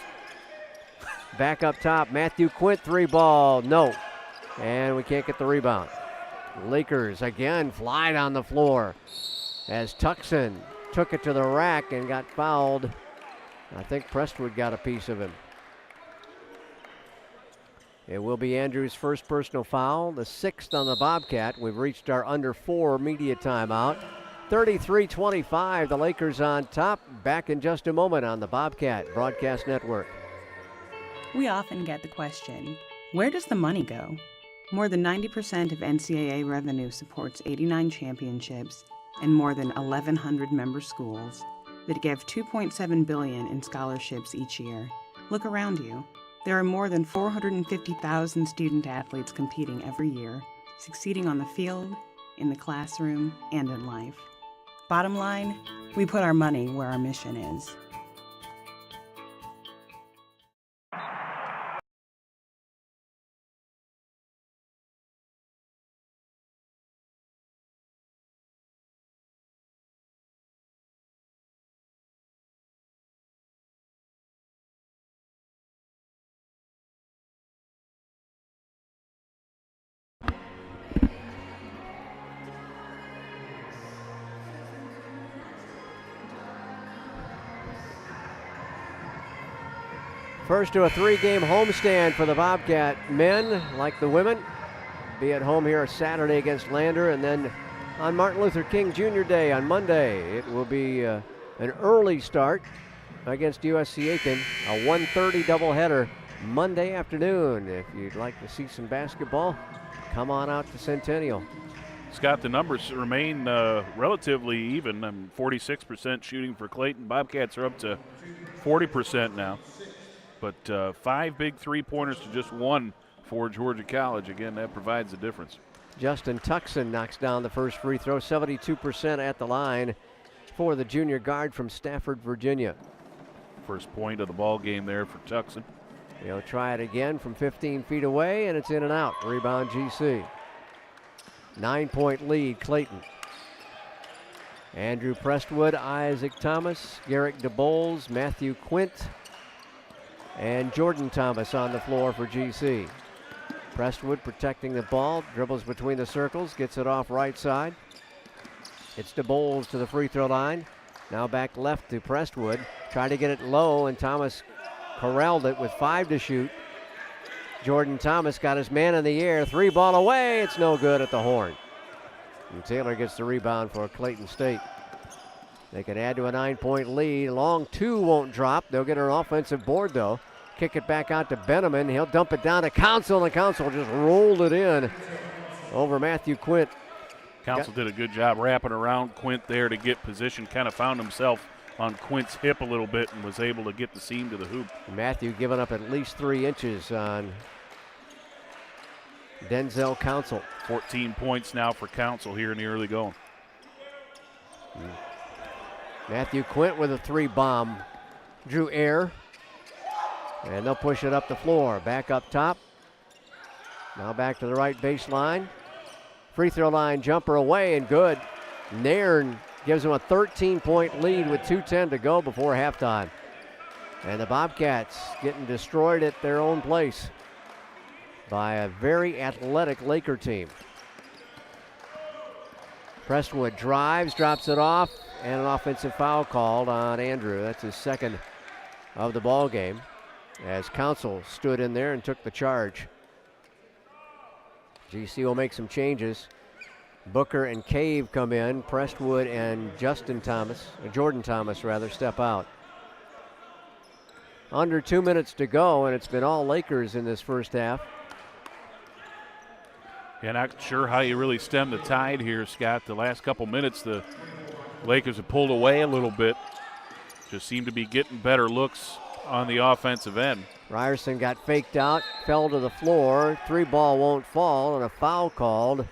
Back up top. Matthew Quint 3-ball. No. And we can't get the rebound. Lakers again fly down the floor as Tuckson took it to the rack and got fouled. I think Prestwood got a piece of him. It will be Andrews' first personal foul, the 6th on the Bobcat. We've reached our under 4 media timeout. 33-25, the Lakers on top. Back in just a moment on the Bobcat Broadcast Network. We often get the question, where does the money go? More than 90% of NCAA revenue supports 89 championships and more than 1,100 member schools that give $2.7 billion in scholarships each year. Look around you. There are more than 450,000 student athletes competing every year, succeeding on the field, in the classroom, and in life. Bottom line, we put our money where our mission is. First to a 3-game homestand for the Bobcat men, like the women. Be at home here Saturday against Lander, and then on Martin Luther King Jr. Day on Monday, it will be an early start against USC Aiken, a 1:30 doubleheader Monday afternoon. If you'd like to see some basketball, come on out to Centennial. Scott, the numbers remain relatively even. 46% shooting for Clayton. Bobcats are up to 40% now. But 5 big three-pointers to just 1 for Georgia College. Again, that provides the difference. Justin Tuckson knocks down the first free throw, 72% at the line for the junior guard from Stafford, Virginia. First point of the ball game there for Tuckson. He'll try it again from 15 feet away, and it's in and out. Rebound GC. 9-point lead, Clayton. Andrew Prestwood, Isaac Thomas, Garrick DeBoles, Matthew Quint, and Jordan Thomas on the floor for GC. Prestwood protecting the ball, dribbles between the circles, gets it off right side. It's DeBoles to the free throw line. Now back left to Prestwood. Tried to get it low, and Thomas corralled it with 5 to shoot. Jordan Thomas got his man in the air. 3-ball away. It's no good at the horn. And Taylor gets the rebound for Clayton State. They can add to a 9-point lead. Long 2 won't drop. They'll get an offensive board, though. Kick it back out to Benneman. He'll dump it down to Council, and Council just rolled it in over Matthew Quint. Council did a good job wrapping around Quint there to get position. Kind of found himself on Quint's hip a little bit and was able to get the seam to the hoop. Matthew giving up at least 3 inches on Denzel Council. 14 points now for Council here in the early going. Matthew Quint with a 3-bomb. Drew air. And they'll push it up the floor. Back up top. Now back to the right baseline. Free throw line jumper away and good. Nairn gives them a 13-point lead with 2:10 to go before halftime. And the Bobcats getting destroyed at their own place by a very athletic Laker team. Prestwood drives, drops it off, and an offensive foul called on Andrew. That's his second of the ball game, as Council stood in there and took the charge. GC will make some changes. Booker and Cave come in. Prestwood and Jordan Thomas step out. Under 2 minutes to go, and it's been all Lakers in this first half. Yeah, not sure how you really stem the tide here, Scott. The last couple minutes, the Lakers have pulled away a little bit. Just seem to be getting better looks on the offensive end. Ryerson got faked out, fell to the floor. 3-ball won't fall, and a foul called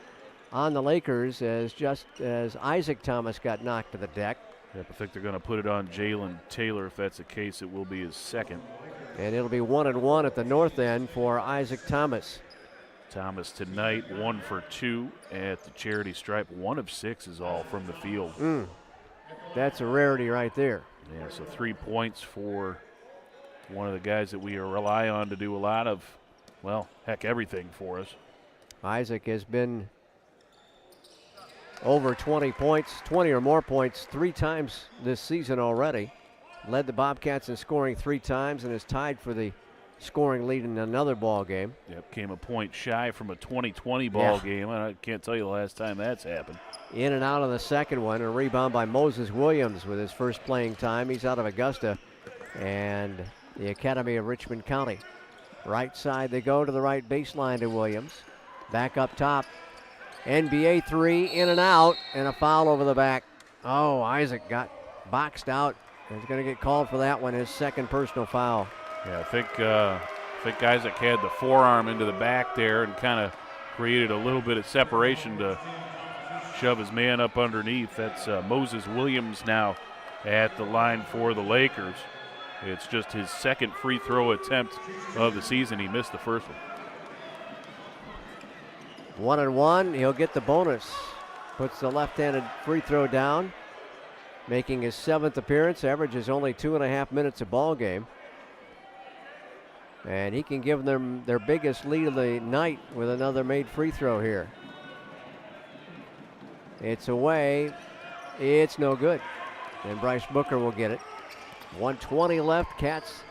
on the Lakers as Isaac Thomas got knocked to the deck. Yep, I think they're going to put it on Jalen Taylor. If that's the case, it will be his second. And it'll be 1-1 at the north end for Isaac Thomas. Thomas tonight 1 for 2 at the charity stripe. 1 of 6 is all from the field. That's a rarity right there. Yeah, so 3 points for one of the guys that we rely on to do a lot of, well, heck, everything for us. Isaac has been over 20 points, 20 or more points 3 times this season already. Led the Bobcats in scoring 3 times and is tied for the scoring lead in another ball game. Yep, came a point shy from a 2020 ball game. I can't tell you the last time that's happened. In and out on the second one. A rebound by Moses Williams with his first playing time. He's out of Augusta and the Academy of Richmond County. Right side they go to the right baseline to Williams. Back up top. NBA three, in and out, and a foul over the back. Oh, Isaac got boxed out. He's going to get called for that one, his second personal foul. Yeah, I think Isaac had the forearm into the back there and kind of created a little bit of separation to shove his man up underneath. That's Moses Williams now at the line for the Lakers. It's just his second free throw attempt of the season. He missed the first one. 1-1, he'll get the bonus. Puts the left-handed free throw down, making his 7th appearance. Averages only 2.5 minutes a ball game. And he can give them their biggest lead of the night with another made free throw here. It's away. It's no good. And Bryce Booker will get it. 1:20 left. Cats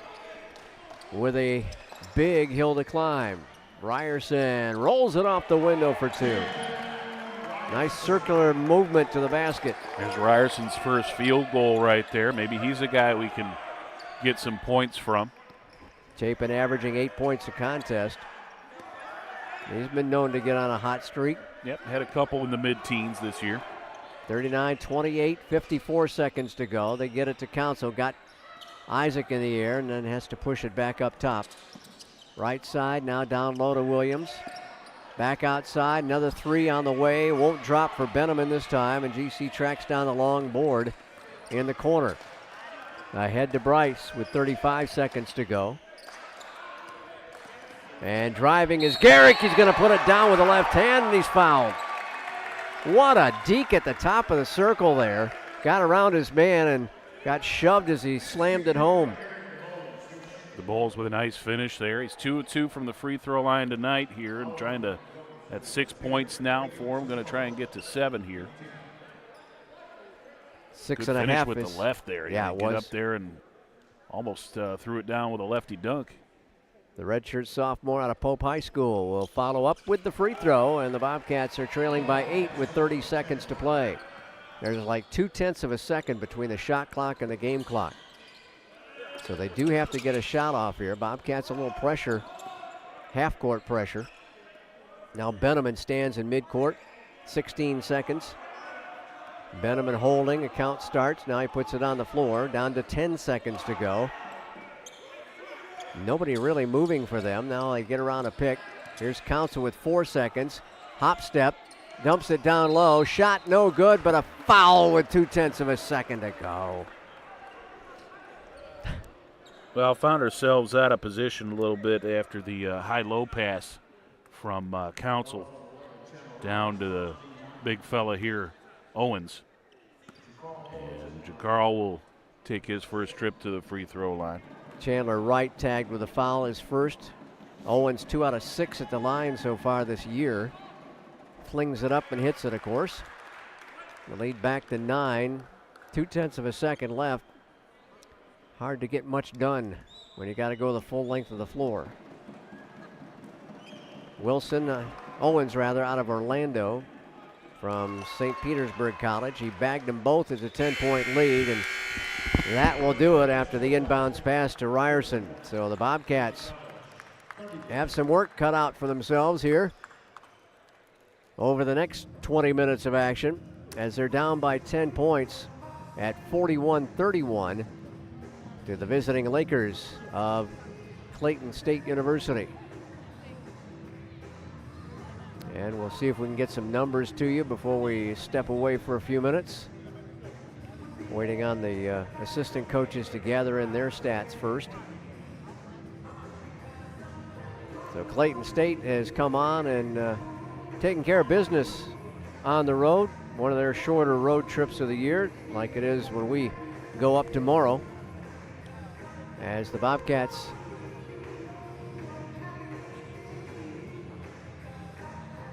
with a big hill to climb. Ryerson rolls it off the window for 2. Nice circular movement to the basket. There's Ryerson's first field goal right there. Maybe he's a guy we can get some points from. Chapin averaging 8 points a contest. He's been known to get on a hot streak. Yep, had a couple in the mid-teens this year. 39-28, 54 seconds to go. They get it to Council. Got Isaac in the air and then has to push it back up top. Right side now down low to Williams. Back outside, another 3 on the way. Won't drop for Benjamin this time, and GC tracks down the long board in the corner. Ahead to Bryce with 35 seconds to go. And driving is Garrick. He's going to put it down with the left hand, and he's fouled. What a deke at the top of the circle there. Got around his man and got shoved as he slammed it home. The Bulls with a nice finish there. He's 2-2 from the free throw line tonight here, and trying to, that's 6 points now for him. Going to try and get to 7 here. 6.5 with the left there. Yeah, it get was up there and almost threw it down with a lefty dunk. The redshirt sophomore out of Pope High School will follow up with the free throw, and the Bobcats are trailing by 8 with 30 seconds to play. There's like 0.2 of a second between the shot clock and the game clock. So they do have to get a shot off here. Bobcats a little pressure, half-court pressure. Now Benjamin stands in midcourt, 16 seconds. Benjamin holding, a count starts. Now he puts it on the floor, down to 10 seconds to go. Nobody really moving for them. Now they get around a pick. Here's Council with 4 seconds. Hop step, dumps it down low. Shot no good, but a foul with 0.2 of a second to go. Well, found ourselves out of position a little bit after the high-low pass from Council down to the big fella here, Owens. And Jacarl will take his first trip to the free throw line. Chandler Wright tagged with a foul, his first. Owens 2 out of 6 at the line so far this year. Flings it up and hits it, of course. The lead back to 9. 0.2 of a second left. Hard to get much done when you got to go the full length of the floor. Owens out of Orlando from St. Petersburg College. He bagged them both as a 10-point lead, and that will do it after the inbounds pass to Ryerson. So the Bobcats have some work cut out for themselves here over the next 20 minutes of action as they're down by 10 points at 41-31 to the visiting Lakers of Clayton State University. And we'll see if we can get some numbers to you before we step away for a few minutes. Waiting on the assistant coaches to gather in their stats first. So Clayton State has come on and taken care of business on the road. One of their shorter road trips of the year, like it is when we go up tomorrow. As the Bobcats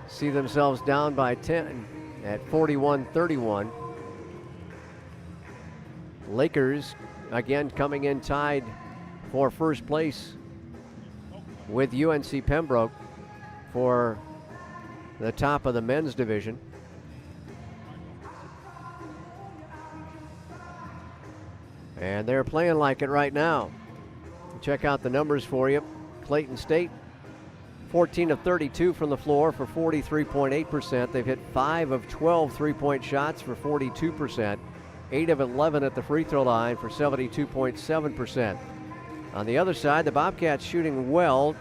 see themselves down by 10 at 41-31. Lakers again coming in tied for first place with UNC Pembroke for the top of the men's division. And they're playing like it right now. Check out the numbers for you. Clayton State, 14 of 32 from the floor for 43.8%. They've hit 5 of 12 three-point shots for 42%. 8 of 11 at the free throw line for 72.7%. On the other side, the Bobcats shooting well,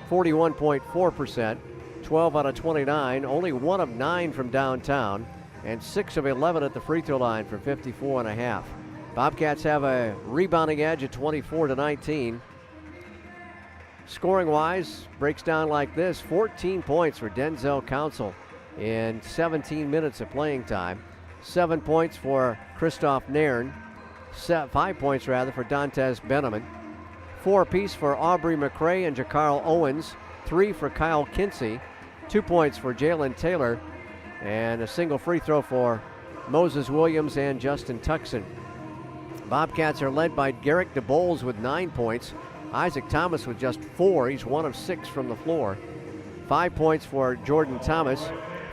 41.4%. 12 out of 29, only 1 of 9 from downtown, and 6 of 11 at the free throw line for 54.5%. Bobcats have a rebounding edge at 24-19. Scoring-wise, breaks down like this: 14 points for Denzel Council in 17 minutes of playing time. 7 points for Christoph Nairn. 5 points, rather, for Dantes Benjamin. 4 apiece for Aubrey McCray and Jacarl Owens. 3 for Kyle Kinsey. 2 points for Jalen Taylor. And a single free throw for Moses Williams and Justin Tuckson. Bobcats are led by Garrick DeBoles with 9 points. Isaac Thomas with just 4. He's 1 of 6 from the floor. 5 points for Jordan Thomas.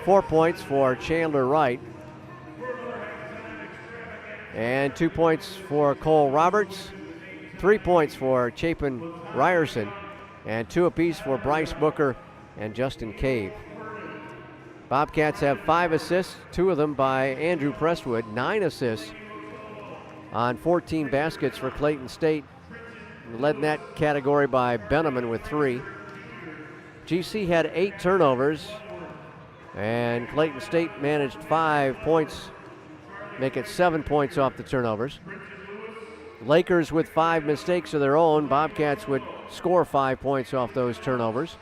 4 points for Chandler Wright. And 2 points for Cole Roberts. 3 points for Chapin Ryerson. And 2 apiece for Bryce Booker and Justin Cave. Bobcats have 5 assists, 2 of them by Andrew Prestwood. 9 assists on 14 baskets for Clayton State. Led in that category by Benjamin with 3. GC had 8 turnovers, and Clayton State managed 5 points, make it 7 points off the turnovers. Lakers with 5 mistakes of their own. Bobcats would score 5 points off those turnovers.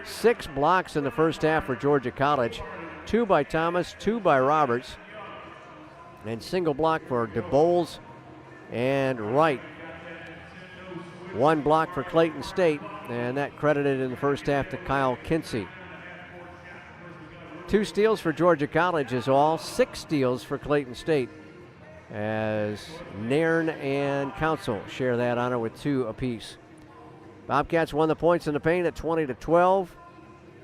6 blocks in the first half for Georgia College. 2 by Thomas, 2 by Roberts, and single block for DeBoles and Wright. 1 block for Clayton State, and that credited in the first half to Kyle Kinsey. 2 steals for Georgia College is all. 6 steals for Clayton State, as Nairn and Council share that honor with 2 apiece. Bobcats won the points in the paint at 20-12.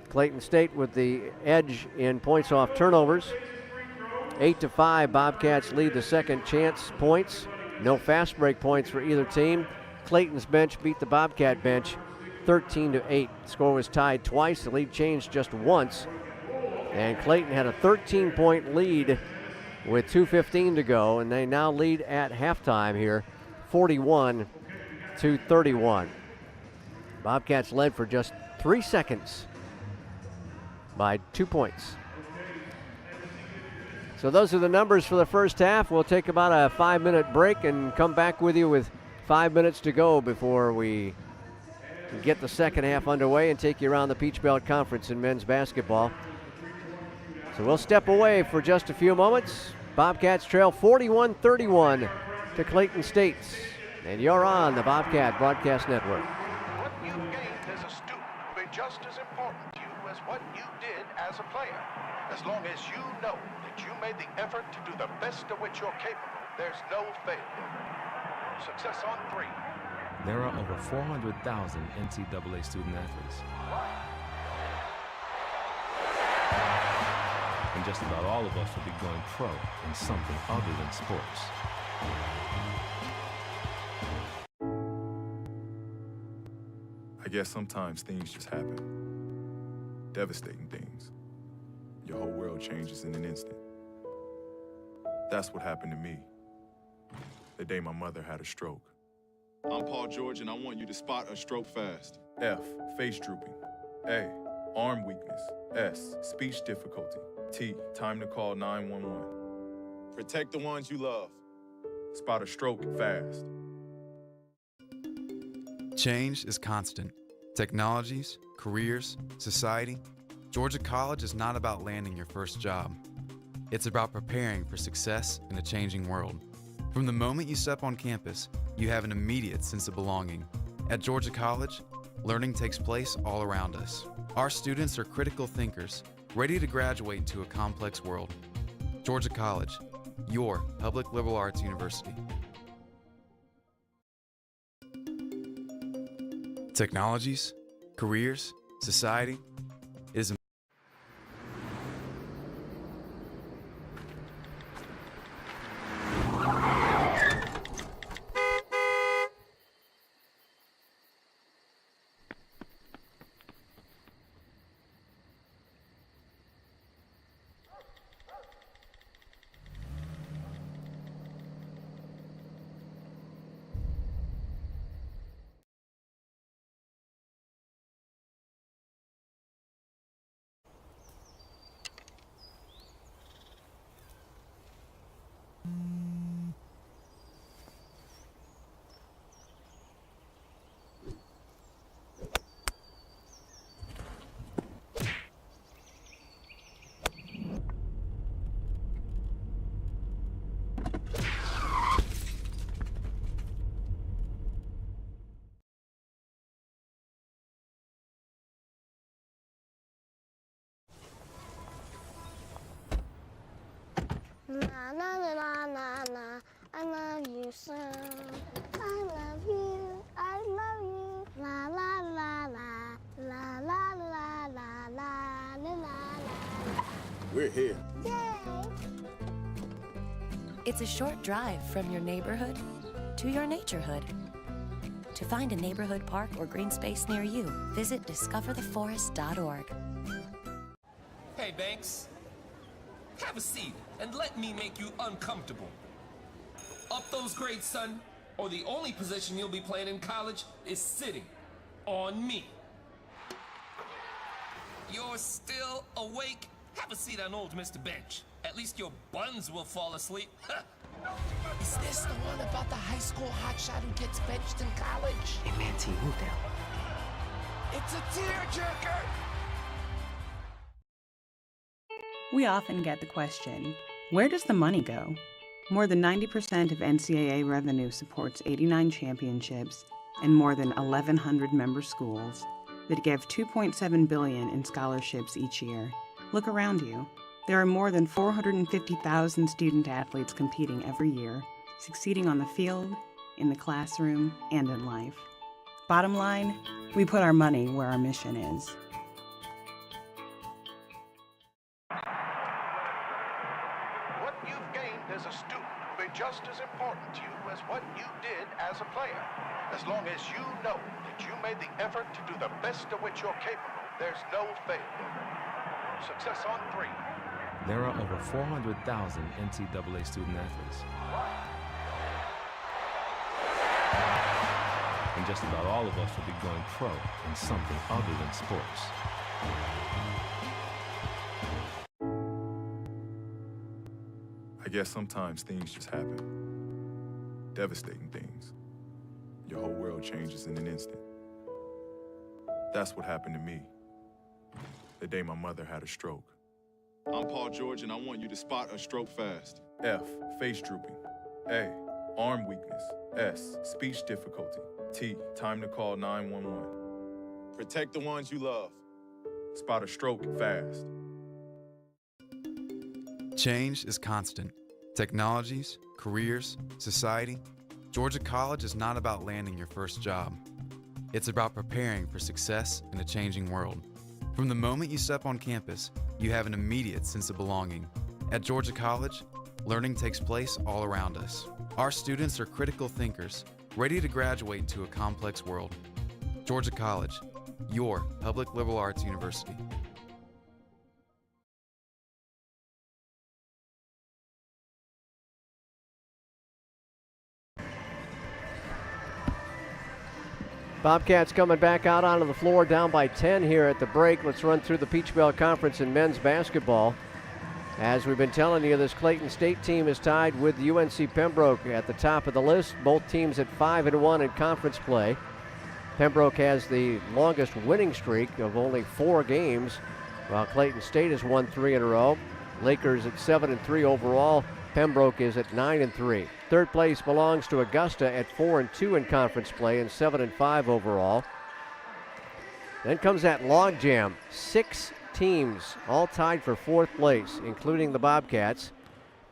Clayton State with the edge in points off turnovers. 8-5, Bobcats lead the second chance points. No fast break points for either team. Clayton's bench beat the Bobcat bench 13-8. Score was tied twice. The lead changed just once. And Clayton had a 13-point lead with 2:15 to go, and they now lead at halftime here, 41-31. Bobcats led for just 3 seconds by 2 points. So those are the numbers for the first half. We'll take about a 5-minute break and come back with you with 5 minutes to go before we get the second half underway and take you around the Peach Belt Conference in men's basketball. So we'll step away for just a few moments. Bobcats trail 41-31 to Clayton State. And you're on the Bobcat Broadcast Network. What you gained as a student will be just as important to you as what you did as a player. As long as you know that you made the effort to do the best of which you're capable, there's no failure. Success on 3. There are over 400,000 NCAA student athletes. And just about all of us will be going pro in something other than sports. I guess sometimes things just happen. Devastating things. Your whole world changes in an instant. That's what happened to me the day my mother had a stroke. I'm Paul George, and I want you to spot a stroke fast. F, face drooping. A, arm weakness. S, speech difficulty. T, time to call 911. Protect the ones you love. Spot a stroke fast. Change is constant. Technologies, careers, society. Georgia College is not about landing your first job. It's about preparing for success in a changing world. From the moment you step on campus, you have an immediate sense of belonging. At Georgia College, learning takes place all around us. Our students are critical thinkers, ready to graduate into a complex world. Georgia College, your public liberal arts university. Technologies, careers, society. It is Na na na na na na. I love you so. I love you. I love you. La la la la. La la la la la la la. We're here. Yay! It's a short drive from your neighborhood to your naturehood. To find a neighborhood park or green space near you, visit discovertheforest.org. Hey, Banks. Have a seat and let me make you uncomfortable. Up those grades, son, or the only position you'll be playing in college is sitting on me. You're still awake? Have a seat on old Mr. Bench. At least your buns will fall asleep. Is this the one about the high school hotshot who gets benched in college? Hey, man, T, move down. It's a tearjerker! We often get the question, where does the money go? More than 90% of NCAA revenue supports 89 championships and more than 1,100 member schools that give $2.7 billion in scholarships each year. Look around you. There are more than 450,000 student athletes competing every year, succeeding on the field, in the classroom, and in life. Bottom line, we put our money where our mission is. What you've gained as a student will be just as important to you as what you did as a player. As long as you know that you made the effort to do the best of which you're capable, there's no failure. Success on 3. There are over 400,000 NCAA student athletes. And just about all of us will be going pro in something other than sports. I guess sometimes things just happen. Devastating things. Your whole world changes in an instant. That's what happened to me the day my mother had a stroke. I'm Paul George, and I want you to spot a stroke fast. F, face drooping. A, arm weakness. S, speech difficulty. T, time to call 911. Protect the ones you love. Spot a stroke fast. Change is constant. Technologies, careers, society. Georgia College is not about landing your first job. It's about preparing for success in a changing world. From the moment you step on campus, you have an immediate sense of belonging. At Georgia College, learning takes place all around us. Our students are critical thinkers, ready to graduate into a complex world. Georgia College, your public liberal arts university. Bobcats coming back out onto the floor, down by 10 here at the break. Let's run through the Peach Belt Conference in men's basketball. As we've been telling you, this Clayton State team is tied with UNC Pembroke at the top of the list. Both teams at 5-1 in conference play. Pembroke has the longest winning streak of only 4 games, while Clayton State has won 3 in a row. Lakers at 7-3 overall. Pembroke is at 9-3. Third place belongs to Augusta at 4-2 in conference play and 7-5 overall. Then comes that logjam. 6 teams all tied for 4th place, including the Bobcats.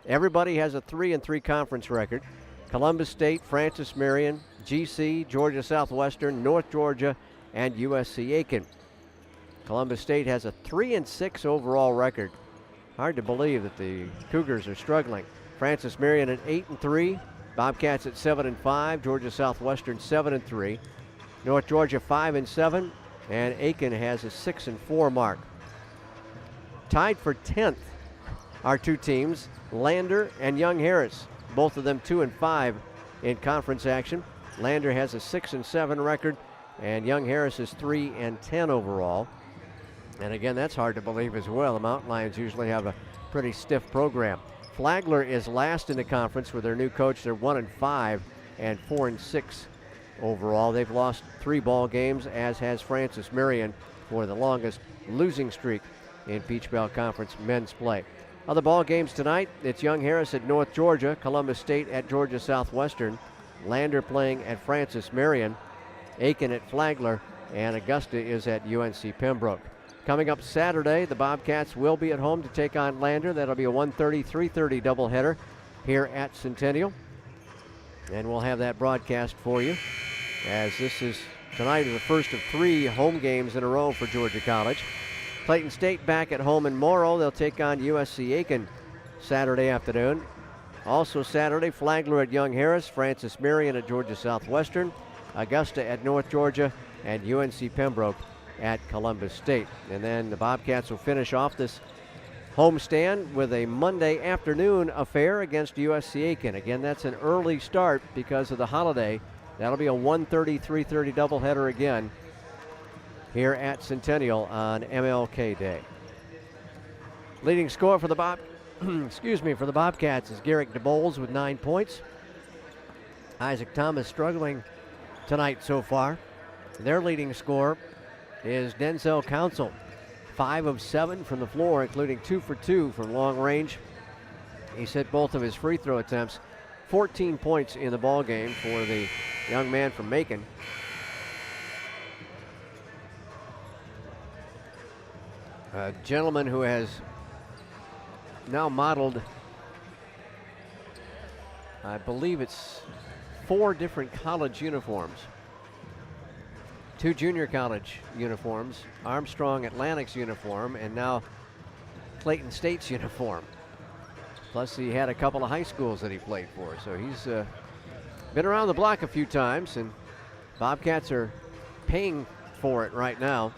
Everybody has a 3-3 conference record. Columbus State, Francis Marion, GC, Georgia Southwestern, North Georgia, and USC Aiken. Columbus State has a 3-6 overall record. Hard to believe that the Cougars are struggling. Francis Marion at 8-3, Bobcats at 7-5, Georgia Southwestern 7-3, North Georgia 5-7, and Aiken has a 6-4 mark. Tied for 10th are 2 teams, Lander and Young Harris, both of them 2-5 in conference action. Lander has a 6-7 record, and Young Harris is 3-10 overall. And again, that's hard to believe as well. The Mountain Lions usually have a pretty stiff program. Flagler is last in the conference with their new coach. They're 1-5 and 4-6 overall. They've lost 3 ball games, as has Francis Marion, for the longest losing streak in Peach Belt Conference men's play. Other ball games tonight, it's Young Harris at North Georgia, Columbus State at Georgia Southwestern, Lander playing at Francis Marion, Aiken at Flagler, and Augusta is at UNC Pembroke. Coming up Saturday, the Bobcats will be at home to take on Lander. That'll be a 1:30, 3:30 doubleheader here at Centennial. And we'll have that broadcast for you, as tonight is the first of 3 home games in a row for Georgia College. Clayton State back at home in Morrow. They'll take on USC Aiken Saturday afternoon. Also Saturday, Flagler at Young Harris, Francis Marion at Georgia Southwestern, Augusta at North Georgia, and UNC Pembroke at Columbus State. And then the Bobcats will finish off this homestand with a Monday afternoon affair against USC Aiken. Again, that's an early start because of the holiday. That'll be a 1:30, 3:30 doubleheader again here at Centennial on MLK Day. Leading scorer for the Bobcats is Garrick DeBoles with 9 points. Isaac Thomas struggling tonight so far. Their leading scorer is Denzel Council, 5 of 7 from the floor, including 2 for 2 from long range. He's hit both of his free throw attempts. 14 points in the ball game for the young man from Macon. A gentleman who has now modeled, I believe it's 4 different college uniforms. 2 junior college uniforms, Armstrong Atlantic's uniform, and now Clayton State's uniform. Plus he had a couple of high schools that he played for, so he's been around the block a few times, and Bobcats are paying for it right now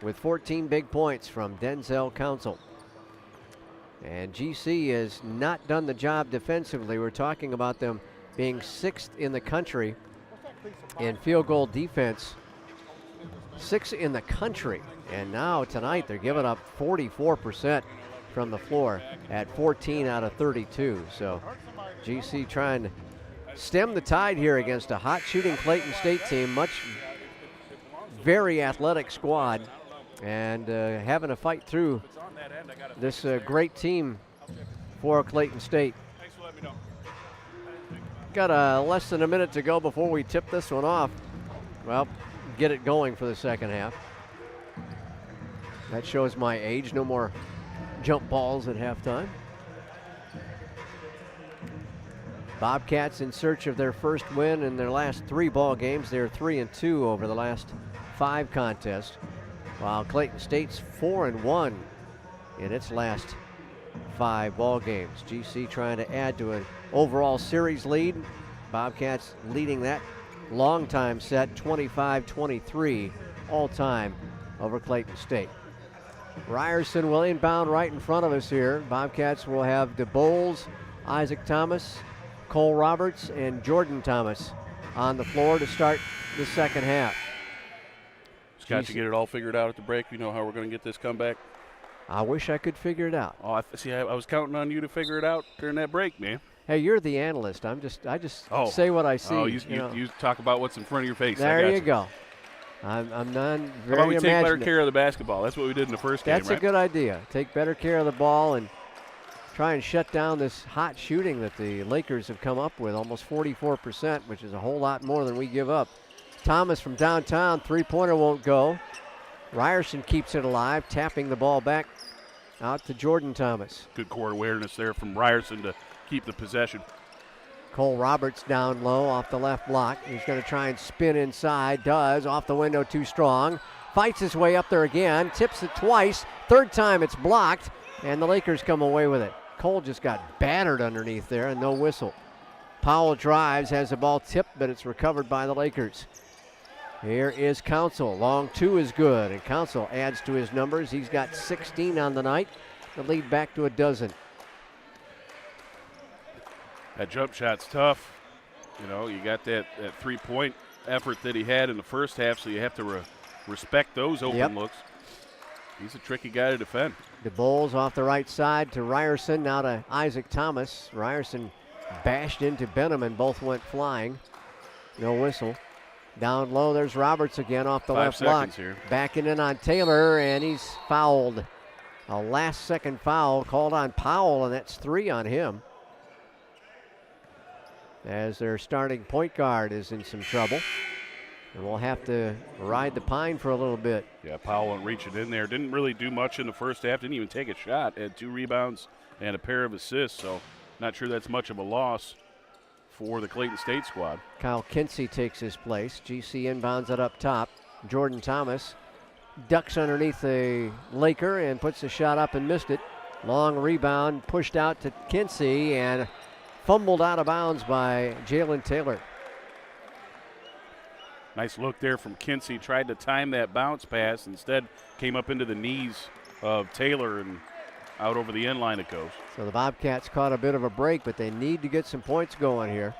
with 14 big points from Denzel Council. And GC has not done the job defensively. We're talking about them being 6th in the country in field goal defense. 6th in the country. And now tonight they're giving up 44% from the floor at 14 out of 32. So GC trying to stem the tide here against a hot shooting Clayton State team. Very athletic squad, and having to fight through this great team for Clayton State. Got less than a minute to go before we tip this one off. Well, get it going for the second half. That shows my age. No more jump balls at halftime. Bobcats in search of their first win in their last 3 ball games. They're 3-2 over the last 5 contests, while Clayton State's 4-1 in its last 5 ball games. GC trying to add to an overall series lead. Bobcats leading that long time set, 25-23 all time over Clayton State. Ryerson will inbound right in front of us here. Bobcats will have DeBoles, Isaac Thomas, Cole Roberts, and Jordan Thomas on the floor to start the second half. Scott, you get it all figured out at the break? You know how we're going to get this comeback? I wish I could figure it out. Oh, I was counting on you to figure it out during that break, man. Hey, you're the analyst. I just say what I see. Oh, you talk about what's in front of your face. There you go. I'm not very How about we take better imaginative. care of the basketball? That's what we did in the first game, That's a good idea. Take better care of the ball and try and shut down this hot shooting that the Lakers have come up with, almost 44%, which is a whole lot more than we give up. Thomas from downtown, 3-pointer won't go. Ryerson keeps it alive, tapping the ball back out to Jordan Thomas. Good court awareness there from Ryerson to keep the possession. Cole Roberts down low off the left block. He's going to try and spin inside. Does. Off the window, too strong. Fights his way up there again. Tips it twice. Third time it's blocked, and the Lakers come away with it. Cole just got battered underneath there and no whistle. Powell drives, has the ball tipped, but it's recovered by the Lakers. Here is Council. Long 2 is good, and Council adds to his numbers. He's got 16 on the night. The lead back to a dozen. That jump shot's tough. You know, you got that 3-point effort that he had in the first half, so you have to respect those open looks. He's a tricky guy to defend. DeBoles off the right side to Ryerson, now to Isaac Thomas. Ryerson bashed into Benham and both went flying. No whistle. Down low, there's Roberts again off the left block. Here. Backing in on Taylor, and he's fouled. A last-second foul called on Powell, and that's 3 on him, as their starting point guard is in some trouble. And we'll have to ride the pine for a little bit. Yeah, Powell went reaching in there. Didn't really do much in the first half. Didn't even take a shot. Had 2 rebounds and a pair of assists. So not sure that's much of a loss for the Clayton State squad. Kyle Kinsey takes his place. GC inbounds it up top. Jordan Thomas ducks underneath the Laker and puts a shot up and missed it. Long rebound pushed out to Kinsey and fumbled out of bounds by Jalen Taylor. Nice look there from Kinsey. Tried to time that bounce pass. Instead came up into the knees of Taylor and out over the end line it goes. So the Bobcats caught a bit of a break, but they need to get some points going here.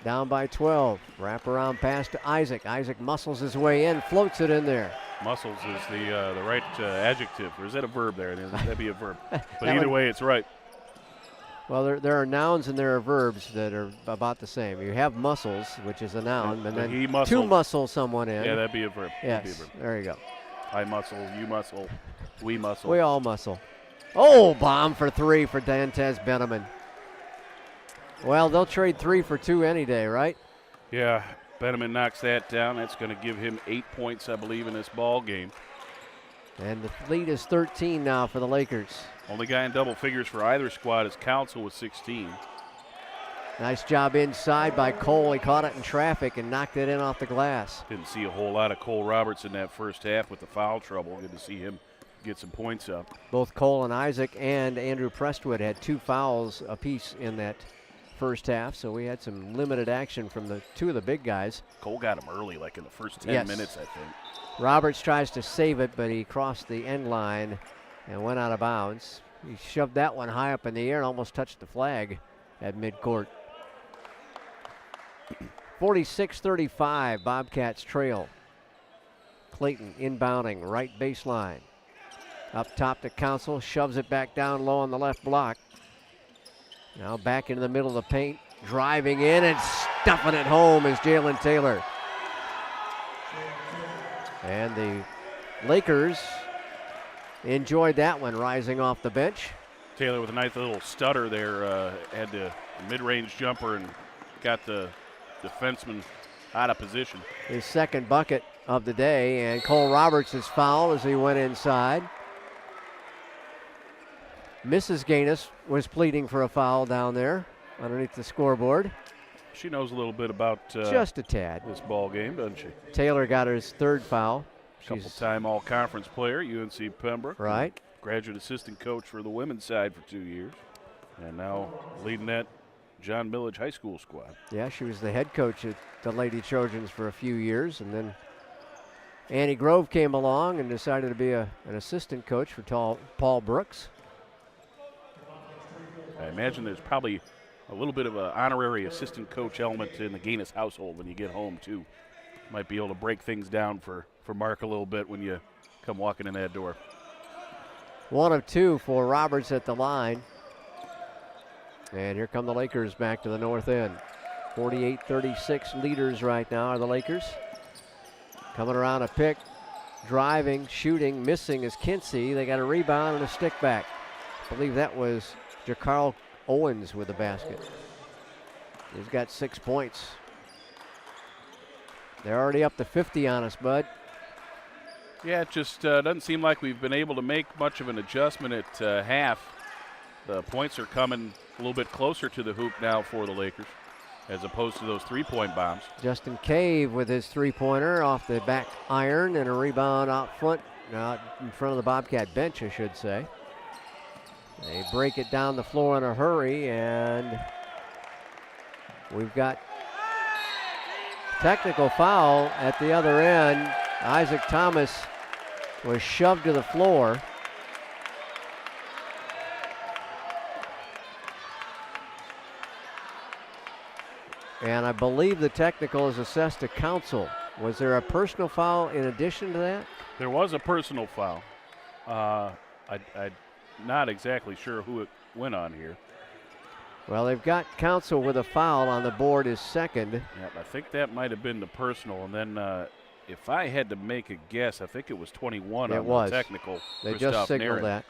Down by 12. Wrap around pass to Isaac. Isaac muscles his way in, floats it in there. Muscles is the right adjective, or is that a verb there? That'd be a verb. But either way, it's right. Well, there are nouns and there are verbs that are about the same. You have muscles, which is a noun, and then to muscle someone in. Yeah, that'd be a verb. Yes, be a verb. there you go. I muscle, you muscle, we muscle. We all muscle. Oh, bomb for 3 for Dantez Benjamin. Well, they'll trade 3 for 2 any day, right? Yeah, Benjamin knocks that down. That's going to give him 8 points, I believe, in this ball game. And the lead is 13 now for the Lakers. Only guy in double figures for either squad is Council with 16. Nice job inside by Cole. He caught it in traffic and knocked it in off the glass. Didn't see a whole lot of Cole Roberts in that first half with the foul trouble. Good to see him get some points up. Both Cole and Isaac and Andrew Prestwood had 2 fouls apiece in that first half, so we had some limited action from the 2 of the big guys. Cole got him early, like in the first 10 minutes, I think. Roberts tries to save it, but he crossed the end line and went out of bounds. He shoved that one high up in the air and almost touched the flag at midcourt. 46-35, Bobcats trail. Clayton inbounding, right baseline. Up top to Council, shoves it back down low on the left block. Now back into the middle of the paint, driving in and stuffing it home is Jalen Taylor. And the Lakers enjoyed that one, rising off the bench. Taylor with a nice little stutter there, had the mid-range jumper and got the defenseman out of position. His second bucket of the day, and Cole Roberts is fouled as he went inside. Mrs. Gaines was pleading for a foul down there underneath the scoreboard. She knows a little bit about just a tad this ball game, doesn't she? Taylor got his 3rd foul. Couple-time all-conference player, UNC Pembroke. Right. Graduate assistant coach for the women's side for 2 years. And now leading that John Millage High School squad. Yeah, she was the head coach at the Lady Trojans for a few years, and then Annie Grove came along and decided to be an assistant coach for Paul Brooks. I imagine there's probably a little bit of an honorary assistant coach element in the Gaines household when you get home, too. Might be able to break things down for Mark a little bit when you come walking in that door. 1 of 2 for Roberts at the line. And here come the Lakers back to the north end. 48-36 leaders right now are the Lakers. Coming around a pick, driving, shooting, missing is Kinsey. They got a rebound and a stick back. I believe that was Jacarl Owens with the basket. He's got 6 points. They're already up to 50 on us, Bud. Yeah, it just doesn't seem like we've been able to make much of an adjustment at half. The points are coming a little bit closer to the hoop now for the Lakers, as opposed to those 3-point bombs. Justin Cave with his 3-pointer off the back iron and a rebound out front, out in front of the Bobcat bench, I should say. They break it down the floor in a hurry, and we've got technical foul at the other end. Isaac Thomas was shoved to the floor. And I believe the technical is assessed to Council. Was there a personal foul in addition to that? There was a personal foul. I'm not exactly sure who it went on here. Well, they've got Council with a foul on the board, his second. Yep, I think that might have been the personal. And then if I had to make a guess, I think it was 21 on the technical. They just signaled that.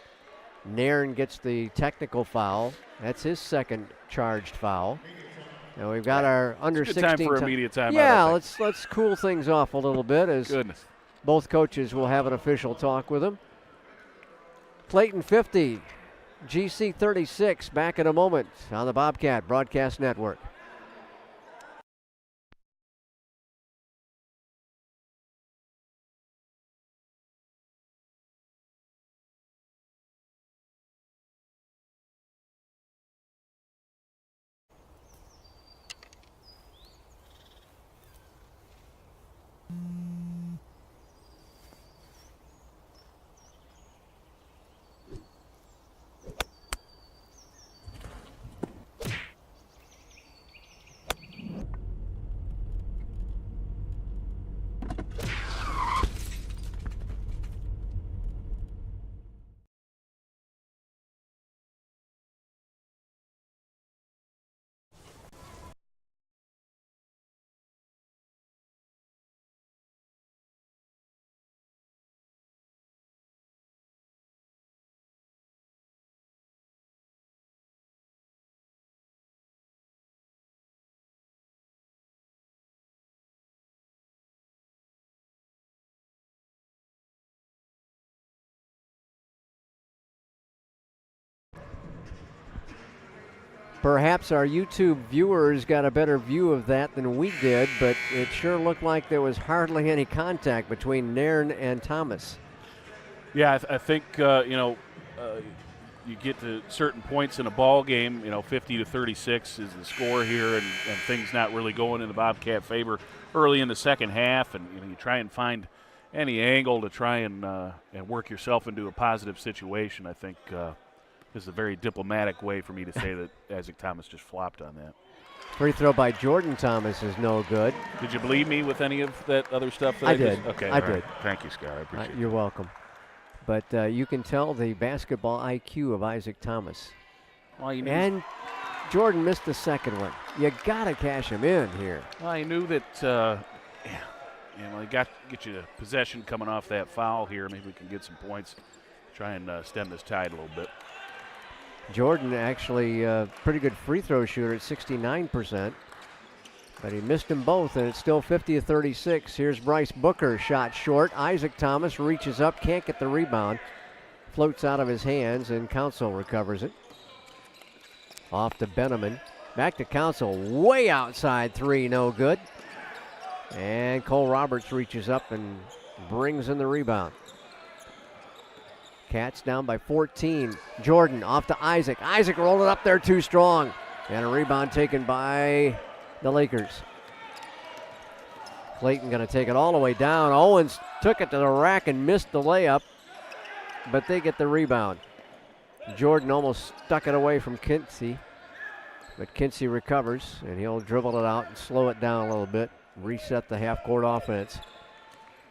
Nairn gets the technical foul. That's his second charged foul. And we've got our under it's a 16 good time for immediate timeout. Yeah, let's cool things off a little bit as both coaches will have an official talk with them. Clayton 50, GC 36. Back in a moment on the Bobcat Broadcast Network. Perhaps our YouTube viewers got a better view of that than we did, but it sure looked like there was hardly any contact between Nairn and Thomas. Yeah, I think, you get to certain points in a ball game, 50 to 36 is the score here, and things not really going in the Bobcat favor early in the second half, and you try and find any angle to try and work yourself into a positive situation. I think this is a very diplomatic way for me to say that Isaac Thomas just flopped on that. Free throw by Jordan Thomas is no good. Did you believe me with any of that other stuff? That I did. Okay, I did. did. Thank you, Scott. I appreciate it. You're welcome. But you can tell the basketball IQ of Isaac Thomas. Well, and Jordan missed the second one. You got to cash him in here. Well, I knew that, get you possession coming off that foul here. Maybe we can get some points, try and stem this tide a little bit. Jordan actually pretty good free throw shooter at 69%, but he missed them both, and it's still 50 to 36. Here's Bryce Booker, shot short. Isaac Thomas reaches up, can't get the rebound, floats out of his hands, and Council recovers it. Off to Benneman, back to Council, way outside three, no good. And Cole Roberts reaches up and brings in the rebound. Cats down by 14. Jordan off to Isaac. Isaac rolled it up there too strong. And a rebound taken by the Lakers. Clayton going to take it all the way down. Owens took it to the rack and missed the layup, but they get the rebound. Jordan almost stuck it away from Kinsey, but Kinsey recovers, and he'll dribble it out and slow it down a little bit, reset the half-court offense.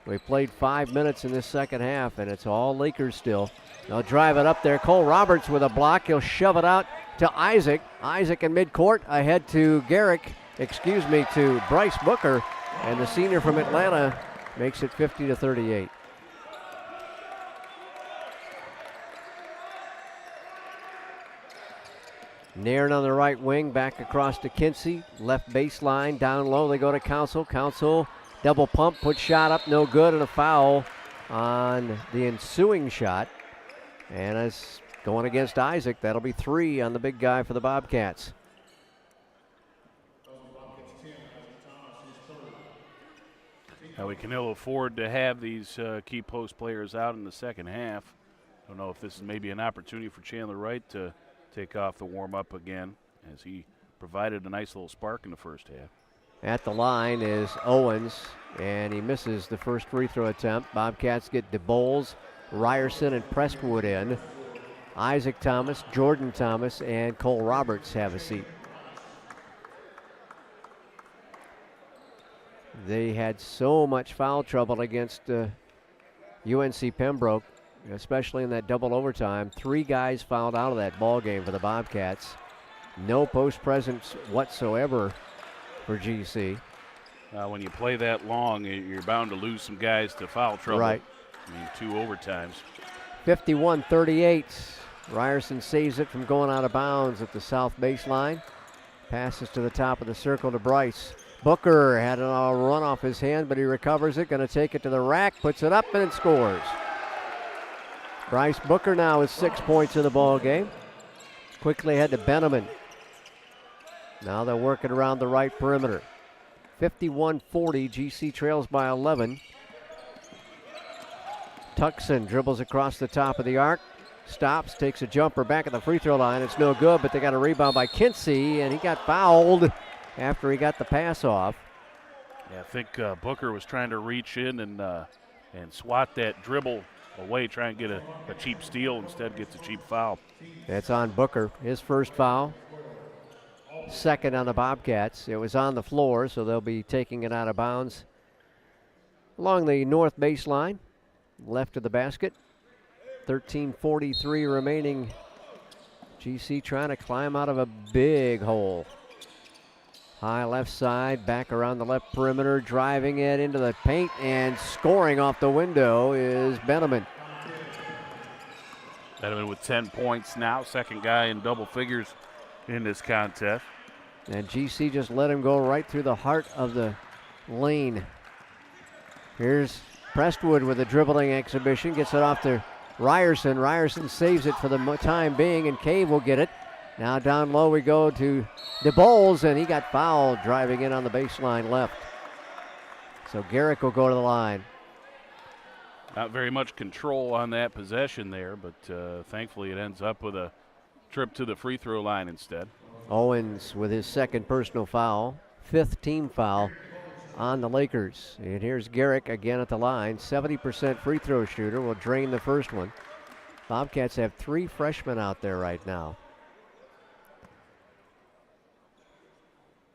We played 5 minutes in this second half, and it's all Lakers still. They'll drive it up there. Cole Roberts with a block. He'll shove it out to Isaac. Isaac in midcourt, ahead to to Bryce Booker, and the senior from Atlanta makes it 50 to 38. Nairn on the right wing, back across to Kinsey. Left baseline, down low, they go to Council. Council, double pump, put shot up, no good, and a foul on the ensuing shot. And as going against Isaac, that'll be 3 on the big guy for the Bobcats. Now we can ill afford to have these key post players out in the second half. I don't know if this is maybe an opportunity for Chandler Wright to take off the warm-up again, as he provided a nice little spark in the first half. At the line is Owens, and he misses the first free throw attempt. Bobcats get DeBoles, Ryerson, and Prestwood in. Isaac Thomas, Jordan Thomas, and Cole Roberts have a seat. They had so much foul trouble against UNC Pembroke, especially in that double overtime. 3 guys fouled out of that ball game for the Bobcats. No post presence whatsoever for GC. When you play that long, you're bound to lose some guys to foul trouble. Right. I mean, 2 overtimes. 51-38. Ryerson saves it from going out of bounds at the south baseline. Passes to the top of the circle to Bryce. Booker had a run off his hand, but he recovers it. Going to take it to the rack, puts it up, and it scores. Bryce Booker now with 6 points in the ball game. Quickly ahead to Benneman. Now they're working around the right perimeter. 51-40, GC trails by 11. Tuckson dribbles across the top of the arc. Stops, takes a jumper back at the free throw line. It's no good, but they got a rebound by Kinsey, and he got fouled after he got the pass off. Yeah, I think Booker was trying to reach in and swat that dribble away, try and get a cheap steal. Instead gets a cheap foul. That's on Booker, his first foul. Second on the Bobcats. It was on the floor, so they'll be taking it out of bounds along the north baseline, left of the basket. 13:43 remaining. GC trying to climb out of a big hole. High left side, back around the left perimeter, driving it into the paint and scoring off the window is Benneman. Benneman with 10 points now, second guy in double figures in this contest. And GC just let him go right through the heart of the lane. Here's Prestwood with a dribbling exhibition, gets it off to Ryerson. Ryerson saves it for the time being, and Cave will get it. Now down low we go to DeBoles, and he got fouled driving in on the baseline left. So Garrick will go to the line. Not very much control on that possession there, but thankfully it ends up with a trip to the free throw line instead. Owens with his second personal foul, fifth team foul on the Lakers. And here's Garrick again at the line. 70% free throw shooter, will drain the first one. Bobcats have 3 freshmen out there right now.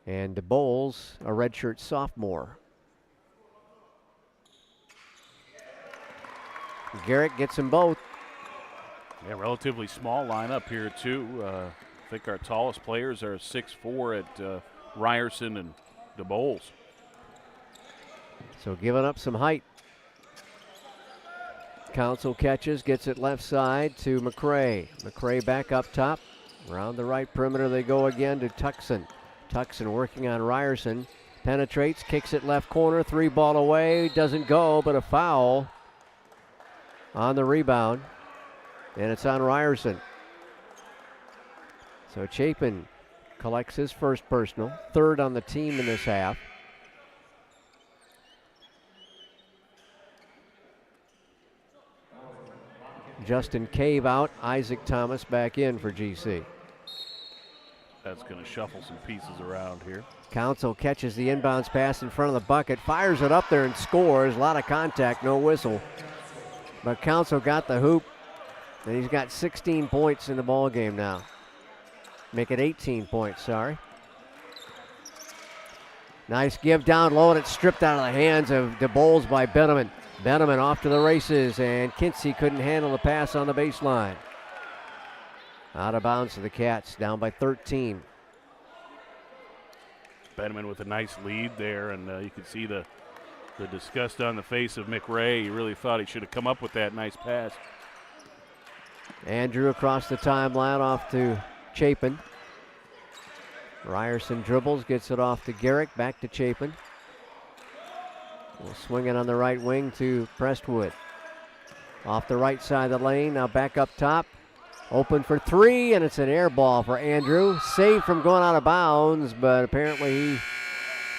And DeBoles, a redshirt sophomore. Garrick gets them both. Yeah, relatively small lineup here too. I think our tallest players are 6'4" at Ryerson and DeBoles. So giving up some height. Council catches, gets it left side to McCray. McCray back up top. Around the right perimeter they go again to Tuckson. Tuckson working on Ryerson. Penetrates, kicks it left corner, 3 ball away. Doesn't go, but a foul on the rebound. And it's on Ryerson. So Chapin collects his first personal, third on the team in this half. Justin Cave out, Isaac Thomas back in for GC. That's going to shuffle some pieces around here. Council catches the inbounds pass in front of the bucket, fires it up there and scores. A lot of contact, no whistle. But Council got the hoop, and he's got 16 points in the ball game now. Make it 18 points, sorry. Nice give down low, and it's stripped out of the hands of DeBoles by Benneman. Benneman off to the races, and Kinsey couldn't handle the pass on the baseline. Out of bounds to the Cats, down by 13. Benneman with a nice lead there, and you can see the disgust on the face of McRae. He really thought he should have come up with that nice pass. Andrew across the timeline off to Chapin. Ryerson dribbles, gets it off to Garrick, back to Chapin. We'll swing it on the right wing to Prestwood. Off the right side of the lane, now back up top. Open for 3, and it's an air ball for Andrew. Saved from going out of bounds, but apparently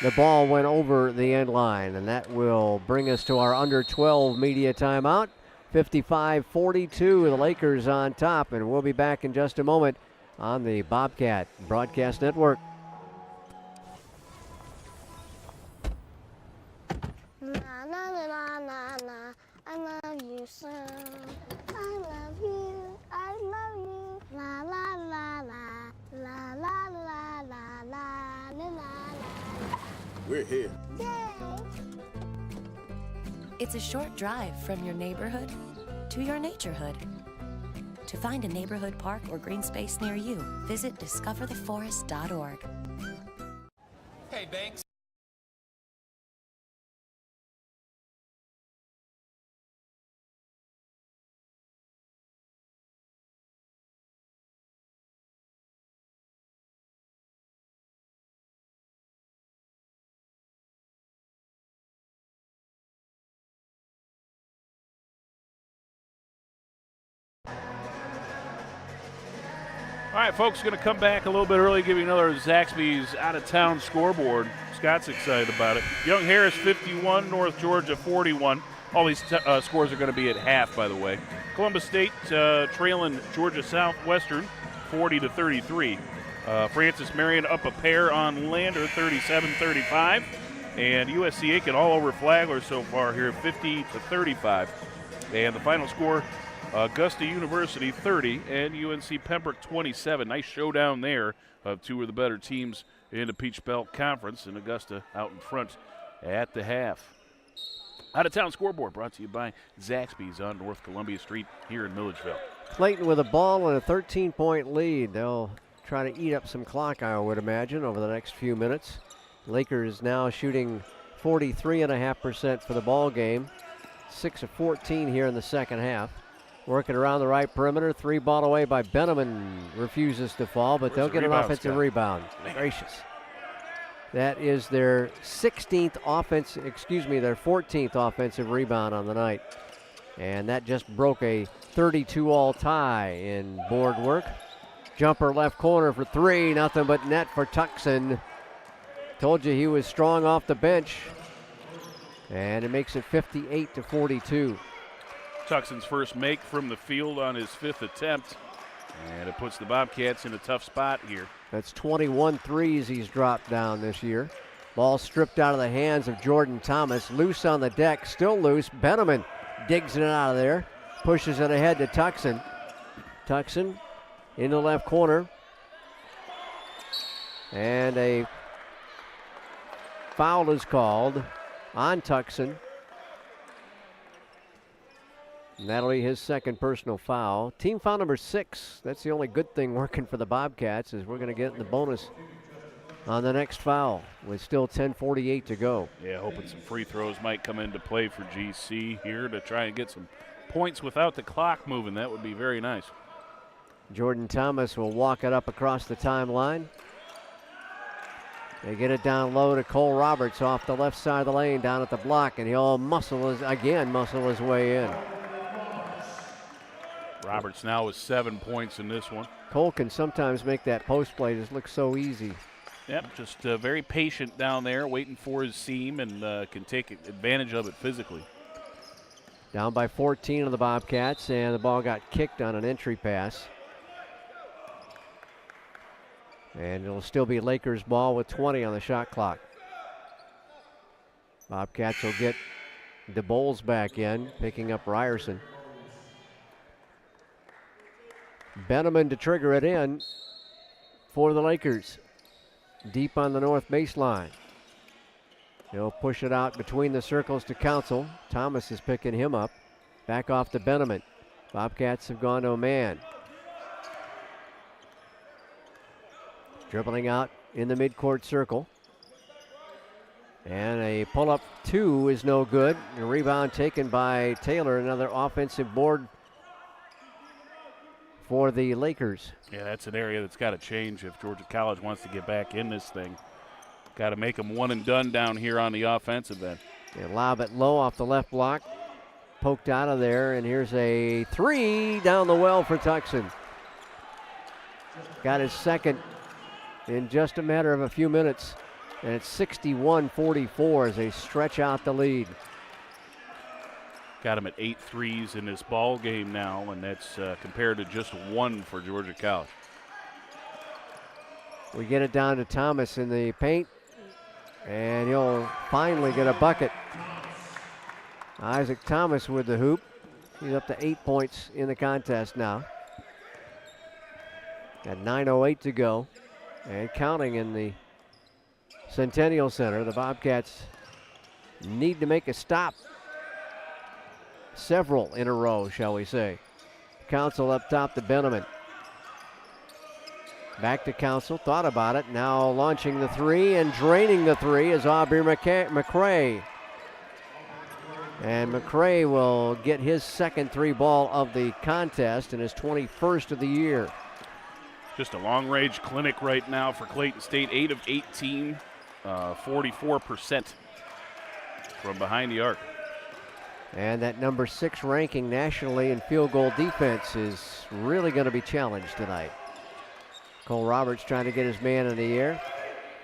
the ball went over the end line, and that will bring us to our under 12 media timeout. 55-42, the Lakers on top, and we'll be back in just a moment on the Bobcat Broadcast Network. Na na na na na, I love you so. I love you, I love you. La la la la, la la la la la la la. We're here. Yay! It's a short drive from your neighborhood to your naturehood. To find a neighborhood park or green space near you, visit discovertheforest.org. Hey, Banks. All right, folks, going to come back a little bit early, give you another Zaxby's out-of-town scoreboard. Scott's excited about it. Young Harris 51, North Georgia 41. All these scores are going to be at half, by the way. Columbus State trailing Georgia Southwestern 40-33. Francis Marion up a pair on Lander 37-35. And USC Aiken all over Flagler so far here 50-35. And the final score, Augusta University 30 and UNC Pembroke 27. Nice showdown there of two of the better teams in the Peach Belt Conference, and Augusta out in front at the half. Out-of-town scoreboard brought to you by Zaxby's on North Columbia Street here in Milledgeville. Clayton with a ball and a 13-point lead. They'll try to eat up some clock, I would imagine, over the next few minutes. Lakers now shooting 43.5% for the ball game. 6 of 14 here in the second half. Working around the right perimeter. 3-ball away by Benneman. Refuses to fall, but they'll get an offensive rebound. Gracious. That is their 14th offensive rebound on the night. And that just broke a 32-all tie in board work. Jumper left corner for 3. Nothing but net for Tucson. Told you he was strong off the bench. And it makes it 58-42. Tuckson's first make from the field on his 5th attempt. And it puts the Bobcats in a tough spot here. That's 21 threes he's dropped down this year. Ball stripped out of the hands of Jordan Thomas. Loose on the deck, still loose. Benneman digs it out of there. Pushes it ahead to Tucson. Tucson in the left corner. And a foul is called on Tucson. And that'll be his second personal foul. Team foul number 6. That's the only good thing working for the Bobcats, is we're going to get in the bonus on the next foul with still 10:48 to go. Yeah, hoping some free throws might come into play for GC here to try and get some points without the clock moving. That would be very nice. Jordan Thomas will walk it up across the timeline. They get it down low to Cole Roberts off the left side of the lane down at the block, and he'll muscle his way in. Roberts now with 7 points in this one. Cole can sometimes make that post play just look so easy. Yep, just very patient down there, waiting for his seam, and can take advantage of it physically. Down by 14 of the Bobcats, and the ball got kicked on an entry pass. And it'll still be Lakers ball with 20 on the shot clock. Bobcats will get DeBoles back in, picking up Ryerson. Benneman to trigger it in for the Lakers. Deep on the north baseline. He'll push it out between the circles to Council. Thomas is picking him up. Back off to Benneman. Bobcats have gone to a man. Dribbling out in the midcourt circle. And a pull-up 2 is no good. A rebound taken by Taylor. Another offensive board for the Lakers. Yeah, that's an area that's got to change if Georgia College wants to get back in this thing. Got to make them one and done down here on the offensive end. They lob it low off the left block. Poked out of there, and here's a 3 down the well for Tucson. Got his second in just a matter of a few minutes, and it's 61-44 as they stretch out the lead. Got him at 8 threes in this ball game now, and that's compared to just 1 for Georgia College. We get it down to Thomas in the paint, and he'll finally get a bucket. Isaac Thomas with the hoop. He's up to 8 points in the contest now. Got 9:08 to go, and counting in the Centennial Center. The Bobcats need to make a stop. Several in a row, shall we say. Council up top to Benneman. Back to Council, thought about it. Now launching the 3 and draining the 3 is Aubrey McCray. And McCray will get his second 3-ball of the contest and his 21st of the year. Just a long-range clinic right now for Clayton State. 8 of 18, 44% from behind the arc. And that number 6 ranking nationally in field goal defense is really going to be challenged tonight. Cole Roberts trying to get his man in the air.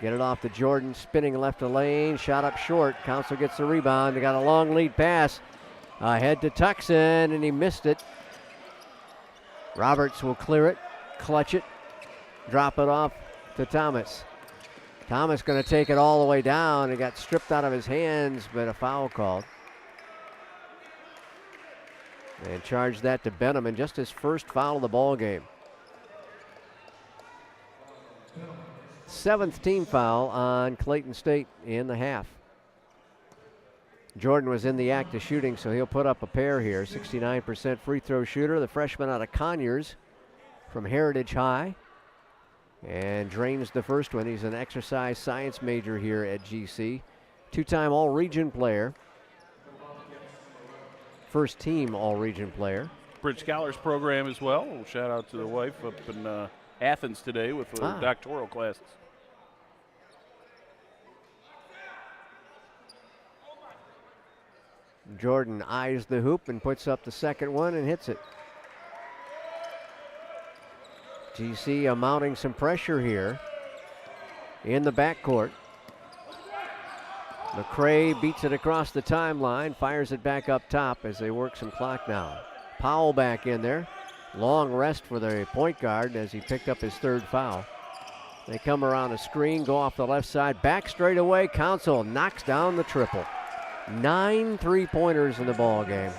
Get it off to Jordan, spinning left of lane, shot up short. Council gets the rebound. They got a long lead pass. Ahead to Tucson, and he missed it. Roberts will clear it, clutch it, drop it off to Thomas. Thomas going to take it all the way down. It got stripped out of his hands, but a foul called. And charged that to Benham, and just his first foul of the ball game. 7th team foul on Clayton State in the half. Jordan was in the act of shooting, so he'll put up a pair here. 69% free throw shooter, the freshman out of Conyers from Heritage High. And drains the first one. He's an exercise science major here at GC. 2-time all-region player. First team all-region player. Bridge Scholars program as well. Shout out to the wife up in Athens today with doctoral classes. Jordan eyes the hoop and puts up the second one and hits it. GC mounting some pressure here in the backcourt. McCray beats it across the timeline, fires it back up top as they work some clock now. Powell back in there. Long rest for the point guard as he picked up his third foul. They come around a screen, go off the left side, back straight away. Council knocks down the triple. 9 3-pointers in the ball game.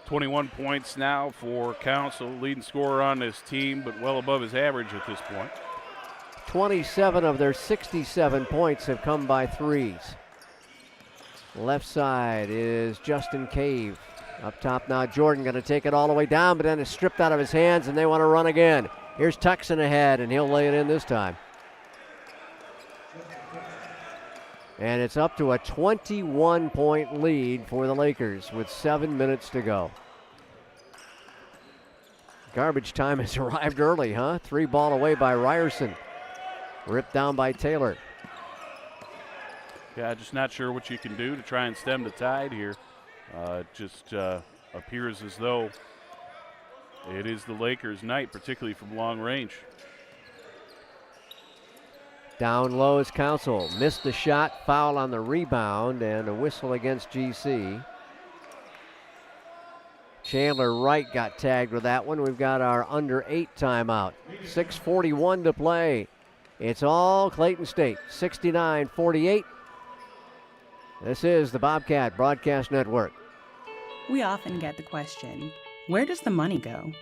21 points now for Council, leading scorer on this team, but well above his average at this point. 27 of their 67 points have come by threes. Left side is Justin Cave. Up top now, Jordan going to take it all the way down, but then it's stripped out of his hands, and they want to run again. Here's Tucson ahead, and he'll lay it in this time. And it's up to a 21-point lead for the Lakers with 7 minutes to go. Garbage time has arrived early, huh? 3 ball away by Ryerson. Ripped down by Taylor. Yeah, just not sure what you can do to try and stem the tide here. It just appears as though it is the Lakers' night, particularly from long range. Down low is Council. Missed the shot, foul on the rebound, and a whistle against GC. Chandler Wright got tagged with that one. We've got our under 8 timeout. 6:41 to play. It's all Clayton State, 69-48. This is the Bobcat Broadcast Network. We often get the question, where does the money go?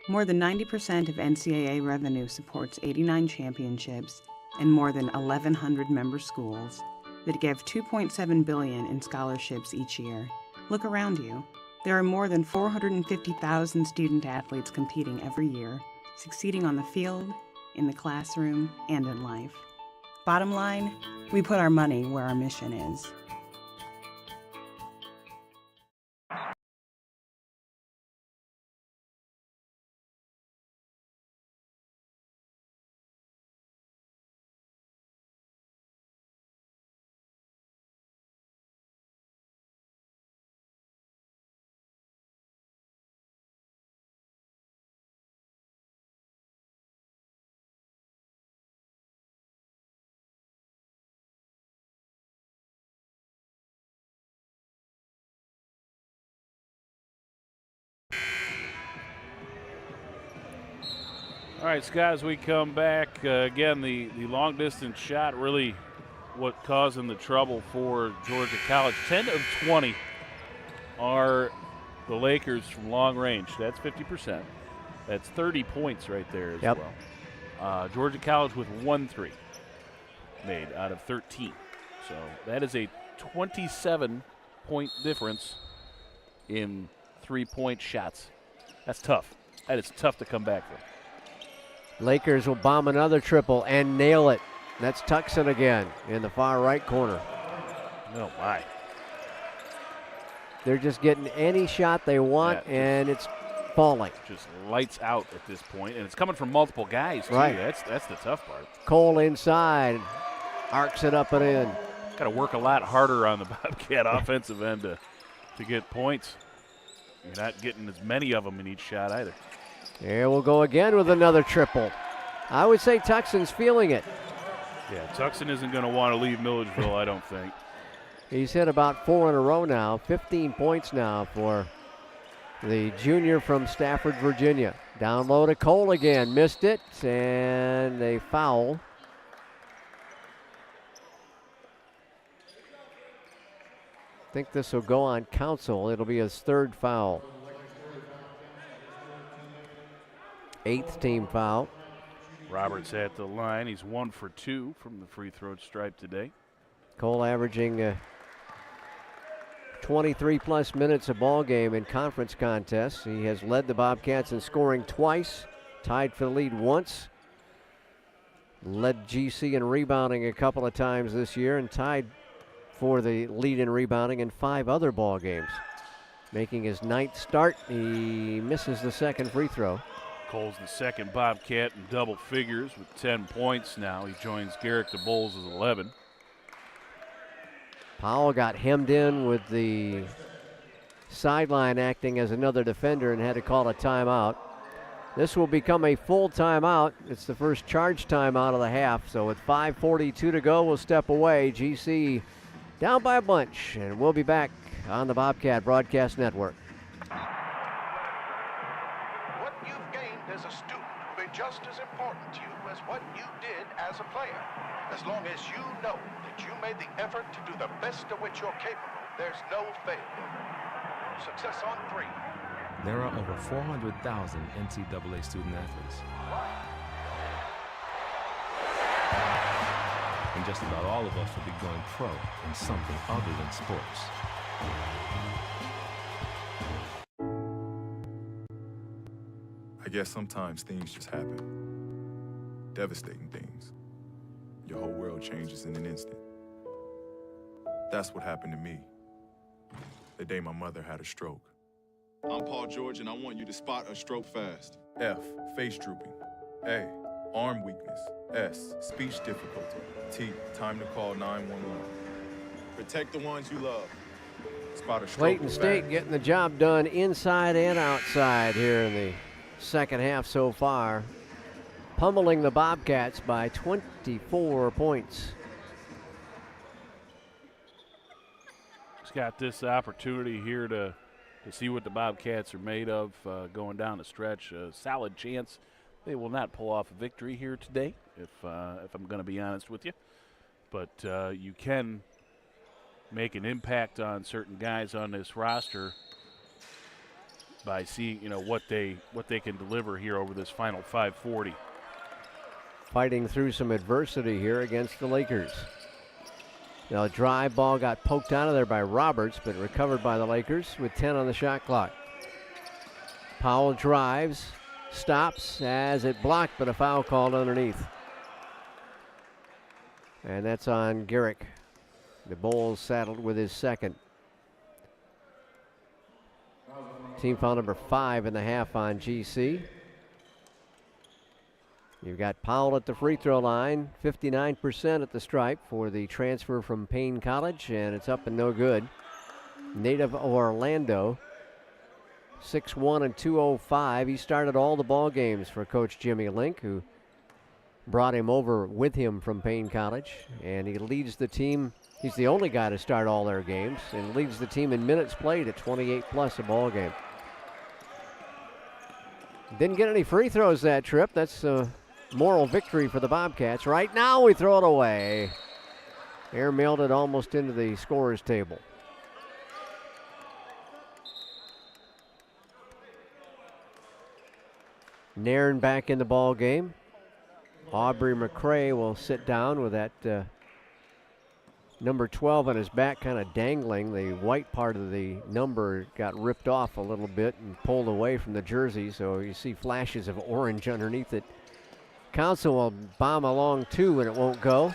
More than 90% of NCAA revenue supports 89 championships and more than 1,100 member schools that give $2.7 billion in scholarships each year. Look around you. There are more than 450,000 student athletes competing every year, succeeding on the field, in the classroom, and in life. Bottom line, we put our money where our mission is. All right, Scott, as we come back, again, the long-distance shot really what causing the trouble for Georgia College. 10 of 20 are the Lakers from long range. That's 50%. That's 30 points right there as well. Georgia College with 1 3 made out of 13. So that is a 27-point difference in 3-point shots. That's tough. That is tough to come back from. Lakers will bomb another triple and nail it. That's Tucson again in the far right corner. Oh, my. They're just getting any shot they want, and it's falling. Just lights out at this point, and it's coming from multiple guys, too. Right. That's the tough part. Cole inside, arcs it up and in. Got to work a lot harder on the Bobcat offensive end to get points. You're not getting as many of them in each shot either. Here we'll go again with another triple. I would say Tuckson's feeling it. Yeah, Tucson isn't going to want to leave Milledgeville, I don't think. He's hit about 4 in a row now, 15 points now for the junior from Stafford, Virginia. Down low to Cole again, missed it, and a foul. I think this will go on Council. It'll be his 3rd foul. 8th team foul. Roberts at the line. He's 1 for 2 from the free throw stripe today. Cole averaging 23-plus minutes a ball game in conference contests. He has led the Bobcats in scoring twice, tied for the lead once, led GC in rebounding a couple of times this year, and tied for the lead in rebounding in 5 other ball games. Making his 9th start, he misses the 2nd free throw. Cole's the 2nd Bobcat in double figures with 10 points now. He joins Garrick DeBowles' 11. Powell got hemmed in with the sideline acting as another defender and had to call a timeout. This will become a full timeout. It's the first charge timeout of the half. So with 5:42 to go, we'll step away. GC down by a bunch, and we'll be back on the Bobcat Broadcast Network. What you've gained as a student will be just as important to you as what you did as a player. As long as you know that you made the effort to do the best of which you're capable, there's no failure. Success on 3. There are over 400,000 NCAA student athletes. And just about all of us will be going pro in something other than sports. I guess sometimes things just happen. Devastating things. Your whole world changes in an instant. That's what happened to me the day my mother had a stroke. I'm Paul George, and I want you to spot a stroke fast. F, face drooping. A, arm weakness. S, speech difficulty. T, time to call 911. Protect the ones you love. Spot a stroke Clayton State fast. getting the job done inside and outside here in the second half so far. Pummeling the Bobcats by 24 points. He's got this opportunity here to see what the Bobcats are made of going down the stretch. A solid chance they will not pull off a victory here today, if I'm going to be honest with you. But you can make an impact on certain guys on this roster by seeing what they can deliver here over this final 5:40. Fighting through some adversity here against the Lakers. Now, a drive ball got poked out of there by Roberts, but recovered by the Lakers with 10 on the shot clock. Powell drives, stops as it blocked, but a foul called underneath. And that's on Garrick. The Bulls saddled with his 2nd. Team foul number 5 in the half on GC. You've got Powell at the free throw line, 59% at the stripe for the transfer from Payne College, and it's up and no good. Native of Orlando, 6'1" and 205. He started all the ball games for Coach Jimmy Link, who brought him over with him from Payne College, and he leads the team. He's the only guy to start all their games and leads the team in minutes played at 28+ a ball game. Didn't get any free throws that trip. That's a moral victory for the Bobcats. Right now we throw it away. Air mailed it almost into the scorer's table. Nairn back in the ball game. Aubrey McCray will sit down with that number 12 on his back, kind of dangling. The white part of the number got ripped off a little bit and pulled away from the jersey, so you see flashes of orange underneath it. Council will bomb along 2 and it won't go.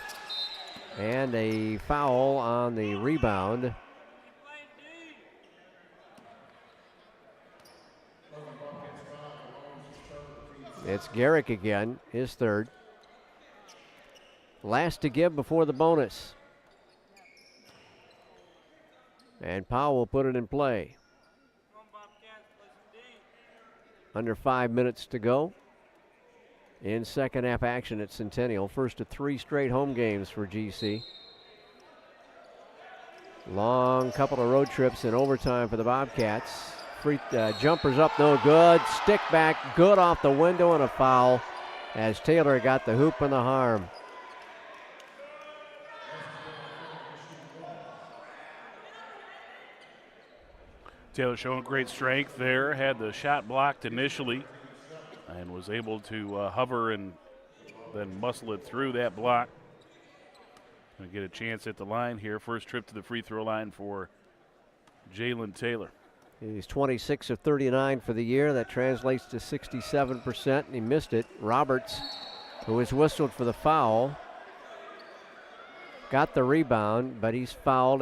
And a foul on the rebound. It's Garrick again, his 3rd. Last to give before the bonus. And Powell will put it in play. Under 5 minutes to go in second half action at Centennial. First of 3 straight home games for GC. Long couple of road trips in overtime for the Bobcats. Free jumpers up, no good. Stick back, good off the window, and a foul as Taylor got the hoop and the harm. Taylor showing great strength there. Had the shot blocked initially and was able to hover and then muscle it through that block. Gonna get a chance at the line here. First trip to the free throw line for Jalen Taylor. He's 26 of 39 for the year. That translates to 67%, and he missed it. Roberts, who was whistled for the foul, got the rebound, but he's fouled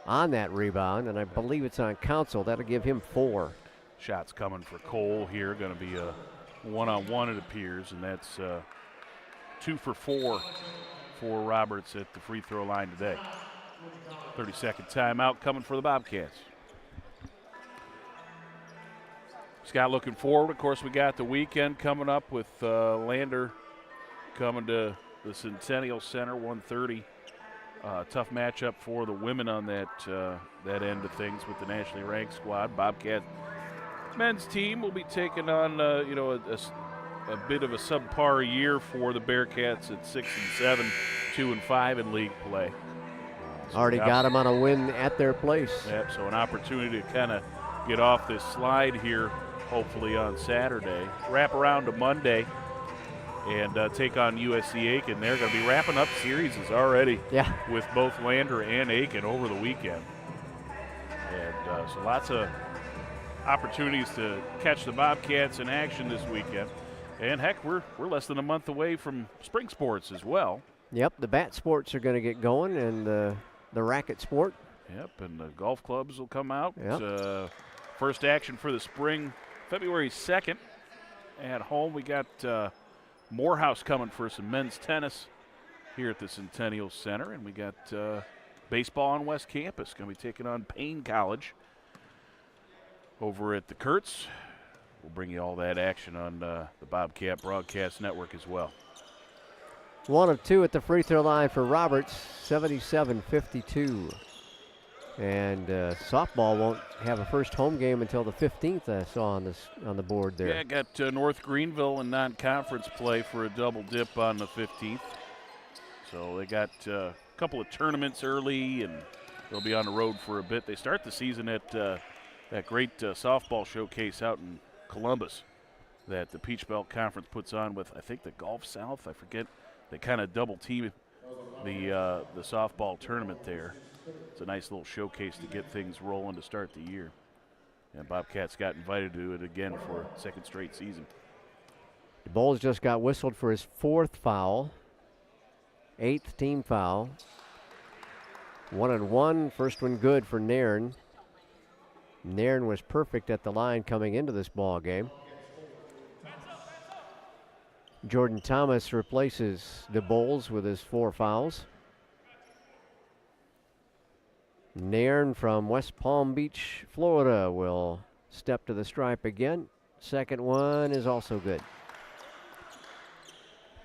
on that rebound, and I believe it's on Council. That'll give him 4. Shots coming for Cole here. Going to be a one-on-one, it appears, and that's 2 for 4 for Roberts at the free throw line today. 30-second timeout coming for the Bobcats. Scott looking forward. Of course, we got the weekend coming up with Lander coming to the Centennial Center, 1:30. Tough matchup for the women on that end of things with the nationally ranked squad. Bobcat men's team will be taking on a bit of a subpar year for the Bearcats at 6-7, 2-5 in league play. Already got them on a win at their place. Yep, so an opportunity to kind of get off this slide here, hopefully on Saturday. Wrap around to Monday and take on USC Aiken. They're going to be wrapping up series already with both Lander and Aiken over the weekend. And so lots of opportunities to catch the Bobcats in action this weekend. And heck, we're less than a month away from spring sports as well. Yep, the bat sports are going to get going, and the racket sport. Yep, and the golf clubs will come out. Yep. First action for the spring, February 2nd. At home, we got Morehouse coming for some men's tennis here at the Centennial Center, and we got baseball on West Campus. Going to be taking on Payne College over at the Kurtz. We'll bring you all that action on the Bobcat Broadcast Network as well. 1 of 2 at the free throw line for Roberts, 77-52. And softball won't have a first home game until the 15th, I saw on the board there. Yeah, got North Greenville in non-conference play for a double dip on the 15th. So they got a couple of tournaments early, and they'll be on the road for a bit. They start the season at that great softball showcase out in Columbus that the Peach Belt Conference puts on with, I think, the Gulf South. I forget. They kind of double team the softball tournament there. It's a nice little showcase to get things rolling to start the year. And Bobcats got invited to it again for a second straight season. Bowles just got whistled for his 4th foul, 8th team foul. 1-1, first one good for Nairn. Nairn was perfect at the line coming into this ball game. Jordan Thomas replaces DeBowles with his 4 fouls. Nairn from West Palm Beach, Florida will step to the stripe again. Second one is also good.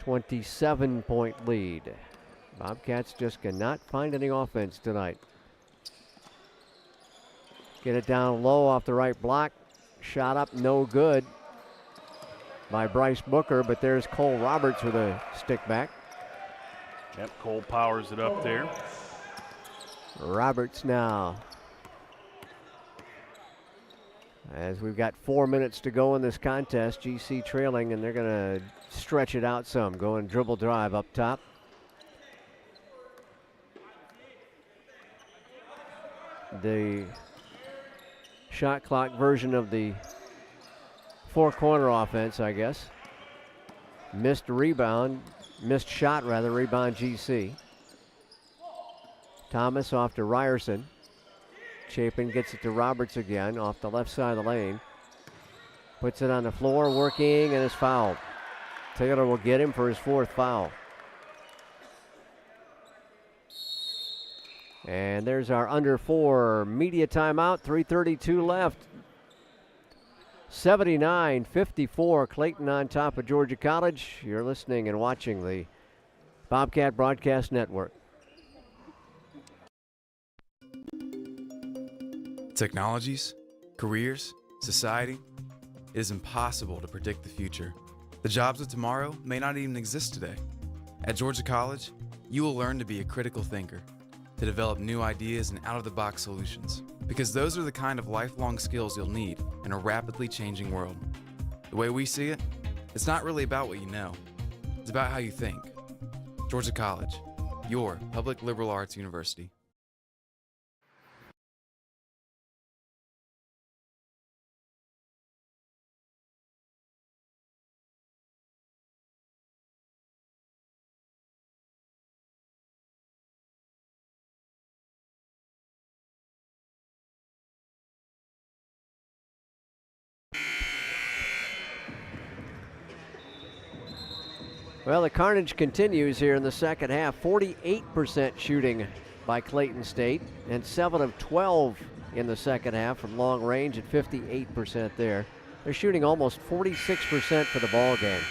27-point lead. Bobcats just cannot find any offense tonight. Get it down low off the right block. Shot up, no good by Bryce Booker, but there's Cole Roberts with a stick back. Yep, Cole powers it up there. Roberts now. As we've got 4 minutes to go in this contest, GC trailing, and they're going to stretch it out some. Go and dribble drive up top. The shot clock version of the four-corner offense, I guess. Missed shot, rebound GC. Thomas off to Ryerson. Chapin gets it to Roberts again off the left side of the lane. Puts it on the floor, working, and is fouled. Taylor will get him for his 4th foul. And there's our under 4 media timeout, 3:32 left. 79-54, Clayton on top of Georgia College. You're listening and watching the Bobcat Broadcast Network. Technologies, careers, society. It is impossible to predict the future. The jobs of tomorrow may not even exist today. At Georgia College, you will learn to be a critical thinker, to develop new ideas and out-of-the-box solutions, because those are the kind of lifelong skills you'll need in a rapidly changing world. The way we see it, it's not really about what you know. It's about how you think. Georgia College, your public liberal arts university. Well, the carnage continues here in the second half. 48% shooting by Clayton State, and 7 of 12 in the second half from long range at 58% there. They're shooting almost 46% for the ball game.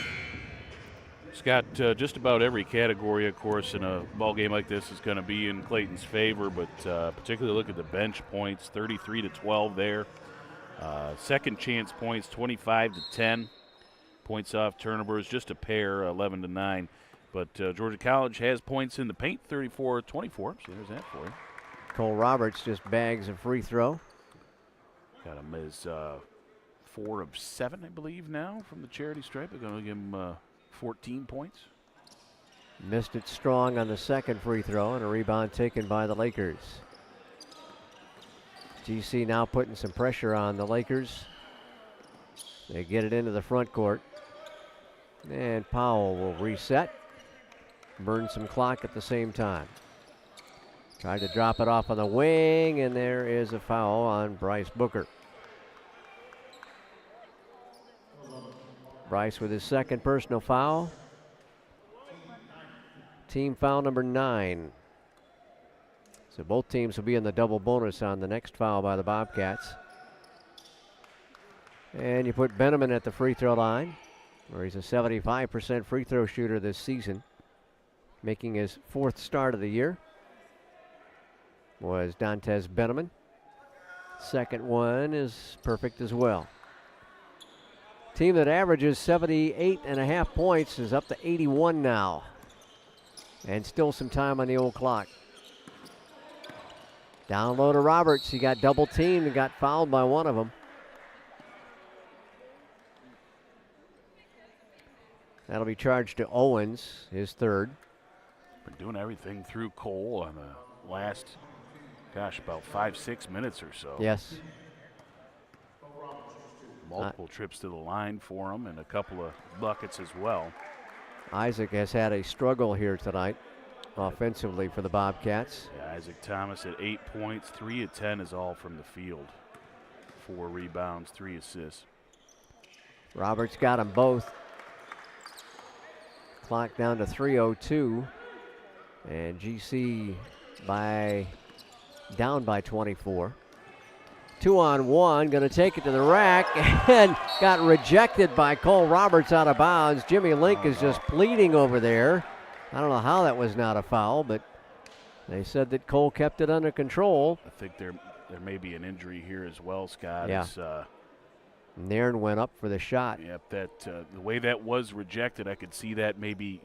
Scott, just about every category, of course, in a ball game like this is going to be in Clayton's favor, but particularly look at the bench points, 33-12 there. Second chance points, 25-10. Points off turnovers, just a pair, 11-9. But Georgia College has points in the paint, 34-24. So there's that for you. Cole Roberts just bags a free throw. Got him as 4 of 7, I believe, now from the charity stripe. They're going to give him 14 points. Missed it strong on the second free throw, and a rebound taken by the Lakers. GC now putting some pressure on the Lakers. They get it into the front court. And Powell will reset. Burn some clock at the same time. Tried to drop it off on the wing, and there is a foul on Bryce Booker. Bryce with his second personal foul. Team foul number 9. So both teams will be in the double bonus on the next foul by the Bobcats. And you put Benjamin at the free throw line, where he's a 75% free throw shooter this season, making his 4th start of the year. Was Dantes Benjamin. Second one is perfect as well. Team that averages 78.5 points is up to 81 now. And still some time on the old clock. Down low to Roberts. He got double teamed and got fouled by one of them. That'll be charged to Owens, his 3rd. Been doing everything through Cole on the last, about 5-6 minutes or so. Yes. Multiple trips to the line for him and a couple of buckets as well. Isaac has had a struggle here tonight offensively for the Bobcats. Yeah, Isaac Thomas at 8 points, 3 of 10 is all from the field. 4 rebounds, 3 assists. Roberts got them both. Clock down to 3:02, and GC down by 24. 2-on-1, going to take it to the rack, and got rejected by Cole Roberts out of bounds. Jimmy Link is just pleading over there. I don't know how that was not a foul, but they said that Cole kept it under control. I think there may be an injury here as well, Scott. Yeah. Nairn went up for the shot. Yep, the way that was rejected, I could see that maybe,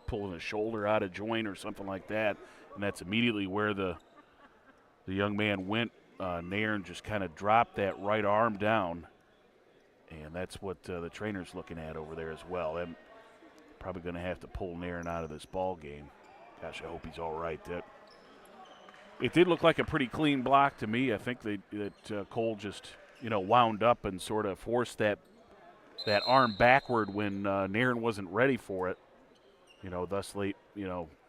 pulling a shoulder out of joint or something like that, and that's immediately where the young man went. Nairn just kind of dropped that right arm down, and that's what the trainer's looking at over there as well. I'm probably going to have to pull Nairn out of this ball game. Gosh, I hope he's all right. It did look like a pretty clean block to me. I think that Cole just wound up and sort of forced that arm backward when Nairn wasn't ready for it. Thus late,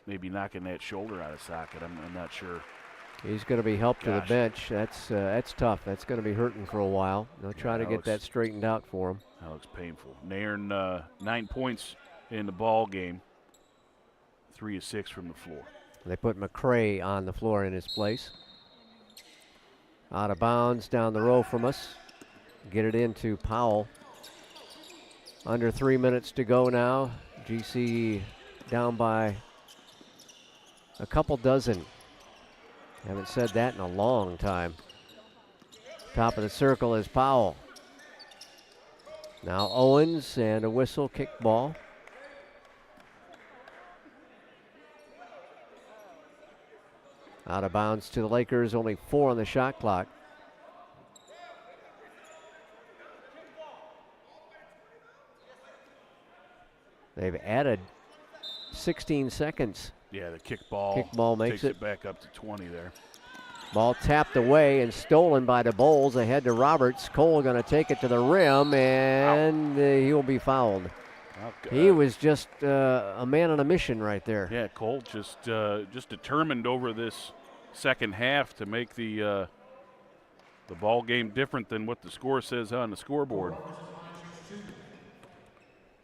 maybe knocking that shoulder out of socket. I'm not sure. He's going to be helped to the bench. That's tough. That's going to be hurting for a while. They'll try to get that straightened out for him. That looks painful. Nairn, 9 points in the ball game. 3 of 6 from the floor. They put McCray on the floor in his place. Out of bounds down the row from us. get it into Powell. Under 3 minutes to go now. GC down by a couple dozen. Haven't said that in a long time. Top of the circle is Powell. Now Owens and a whistle, kick ball. Out of bounds to the Lakers, only 4 on the shot clock. They've added 16 seconds. Yeah, the kick ball. Kick ball makes takes it back up to 20 there. Ball tapped away and stolen by the Bulls. Ahead to Roberts. Cole going to take it to the rim, and he will be fouled. He was just a man on a mission right there. Yeah, Cole just determined over this second half to make the ball game different than what the score says on the scoreboard.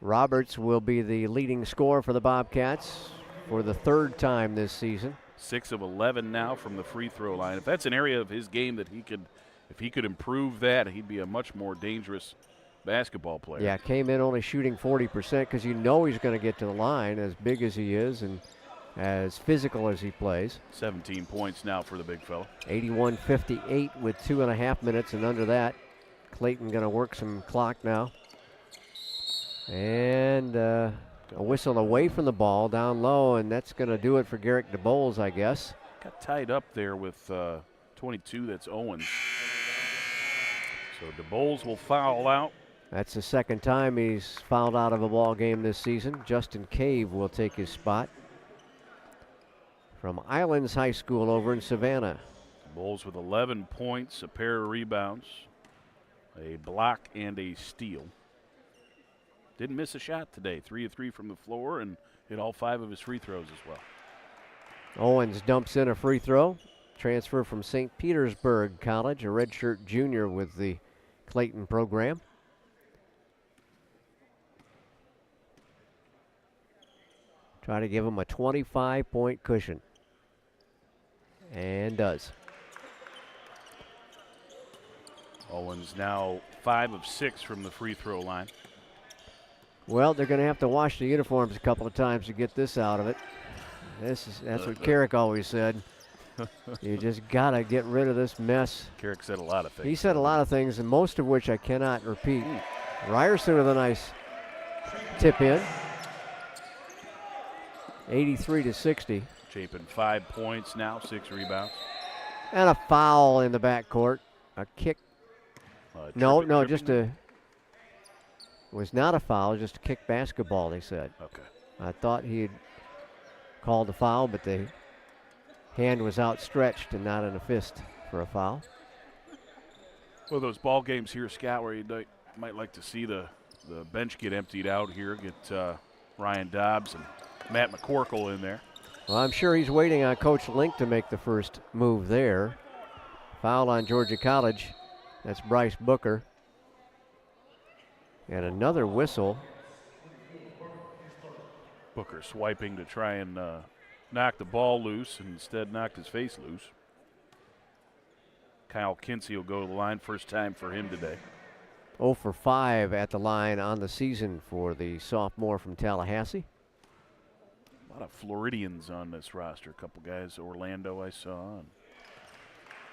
Roberts will be the leading scorer for the Bobcats for the 3rd time this season. 6 of 11 now from the free throw line. If that's an area of his game that if he could improve that, he'd be a much more dangerous basketball player. Yeah, came in only shooting 40% because you know he's going to get to the line, as big as he is and as physical as he plays. 17 points now for the big fella. 81-58 with 2.5 minutes, and under that, Clayton going to work some clock now. And a whistle away from the ball down low, and that's going to do it for Garrick DeBoles, I guess. Got tied up there with 22, that's Owens. So DeBoles will foul out. That's the second time he's fouled out of a ball game this season. Justin Cave will take his spot from Islands High School over in Savannah. DeBoles with 11 points, a pair of rebounds, a block, and a steal. Didn't miss a shot today. 3 of 3 from the floor and hit all 5 of his free throws as well. Owens dumps in a free throw. Transfer from St. Petersburg College, a redshirt junior with the Clayton program. Try to give him a 25-point cushion. And does. Owens now 5 of 6 from the free throw line. Well, they're going to have to wash the uniforms a couple of times to get this out of it. That's what Carrick always said. You just got to get rid of this mess. Carrick said a lot of things. He said a lot of things, and most of which I cannot repeat. Ryerson with a nice tip in. 83-60. Chapin 5 points now, 6 rebounds. And a foul in the backcourt. A kick. Just a... was not a foul, just a kick basketball, they said. Okay. I thought he had called a foul, but the hand was outstretched and not in a fist for a foul. Well, those ball games here, Scott, where you might like to see the bench get emptied out here, get Ryan Dobbs and Matt McCorkle in there. Well, I'm sure he's waiting on Coach Link to make the first move there. Foul on Georgia College. That's Bryce Booker. And another whistle. Booker swiping to try and knock the ball loose and instead knocked his face loose. Kyle Kinsey will go to the line, first time for him today. 0 for 5 at the line on the season for the sophomore from Tallahassee. A lot of Floridians on this roster. A couple guys, Orlando I saw. And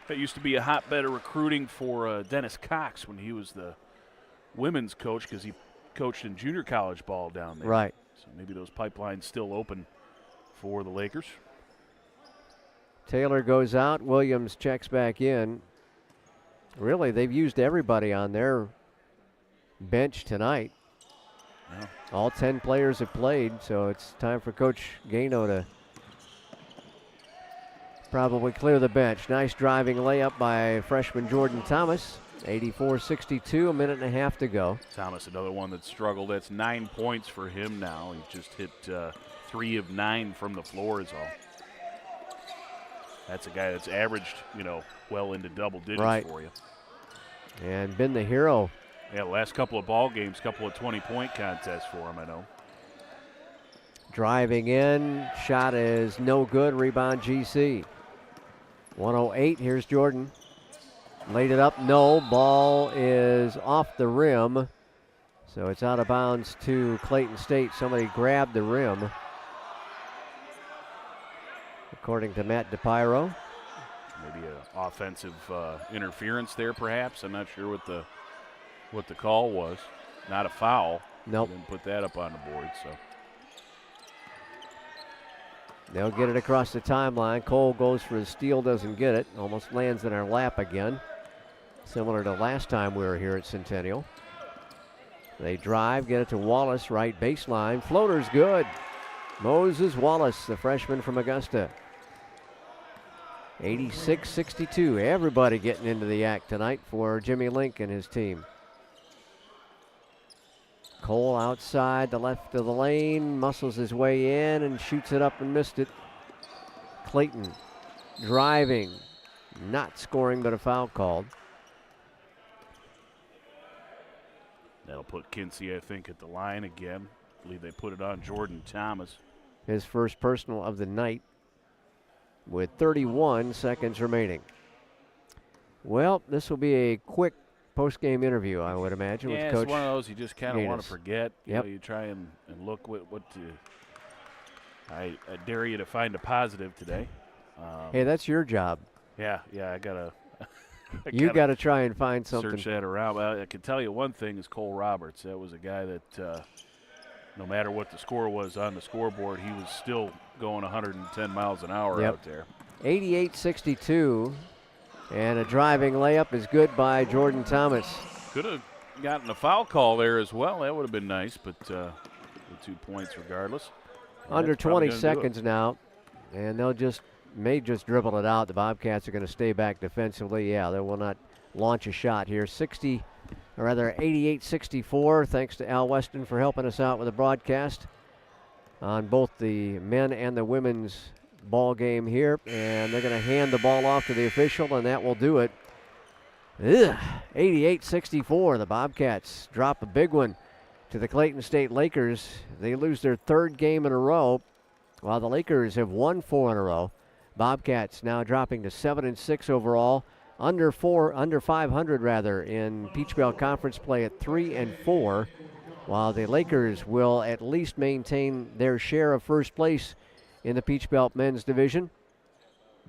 that used to be a hotbed of recruiting for Dennis Cox when he was the women's coach, because he coached in junior college ball down there. Right. So maybe those pipelines still open for the Lakers. Taylor goes out. Williams checks back in. Really, they've used everybody on their bench tonight. Yeah. All 10 players have played, so it's time for Coach Gano to probably clear the bench. Nice driving layup by freshman Jordan Thomas. 84-62, a minute and a half to go. Thomas, another one that struggled. That's 9 points for him now. He just hit 3 of 9 from the floor is all. That's a guy that's averaged, well into double digits for you. And been the hero. Yeah, the last couple of ball games, couple of 20-point contests for him, I know. Driving in, shot is no good, rebound GC. 108, here's Jordan. Laid it up, no. Ball is off the rim. So it's out of bounds to Clayton State. Somebody grabbed the rim, according to Matt DePiro. Maybe an offensive interference there, perhaps. I'm not sure what the call was. Not a foul. Nope. Didn't put that up on the board. So they'll get it across the timeline. Cole goes for his steal, doesn't get it. Almost lands in our lap again. Similar to last time we were here at Centennial. They drive, get it to Wallace, right baseline. Floater's good. Moses Wallace, the freshman from Augusta. 86-62. Everybody getting into the act tonight for Jimmy Link and his team. Cole outside the left of the lane, muscles his way in and shoots it up and missed it. Clayton driving, not scoring, but a foul called. That'll put Kinsey, I think, at the line again. I believe they put it on Jordan Thomas. His first personal of the night with 31 seconds remaining. Well, this will be a quick post-game interview, I would imagine, with Coach. It's one of those you just kind of want to forget. Yep. You try and look what I dare you to find a positive today. Hey, that's your job. Yeah, I got to. You got to try and find something. Search that around. Well, I can tell you one thing is Cole Roberts. That was a guy that no matter what the score was on the scoreboard, he was still going 110 miles an hour out there. 88-62, and a driving layup is good by Jordan Thomas. Could have gotten a foul call there as well. That would have been nice, but the 2 points regardless. And Under 20 seconds now, and they'll may just dribble it out. The Bobcats are going to stay back defensively. Yeah, they will not launch a shot here. 88-64. Thanks to Al Weston for helping us out with the broadcast on both the men and the women's ball game here. And they're going to hand the ball off to the official, and that will do it. 88-64. The Bobcats drop a big one to the Clayton State Lakers. They lose their third game in a row, while the Lakers have won 4 in a row. Bobcats now dropping to 7-6 overall, under 500 rather in Peach Belt Conference play at 3-4, while the Lakers will at least maintain their share of first place in the Peach Belt men's division.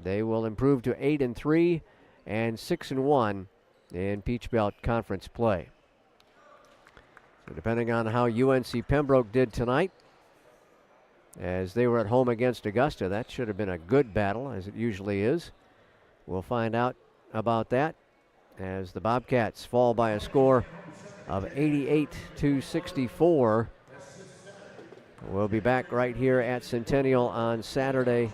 They will improve to 8-3 and 6-1 in Peach Belt Conference play. So depending on how UNC Pembroke did tonight, as they were at home against Augusta, that should have been a good battle, as it usually is. We'll find out about that as the Bobcats fall by a score of 88-64. We'll be back right here at Centennial on Saturday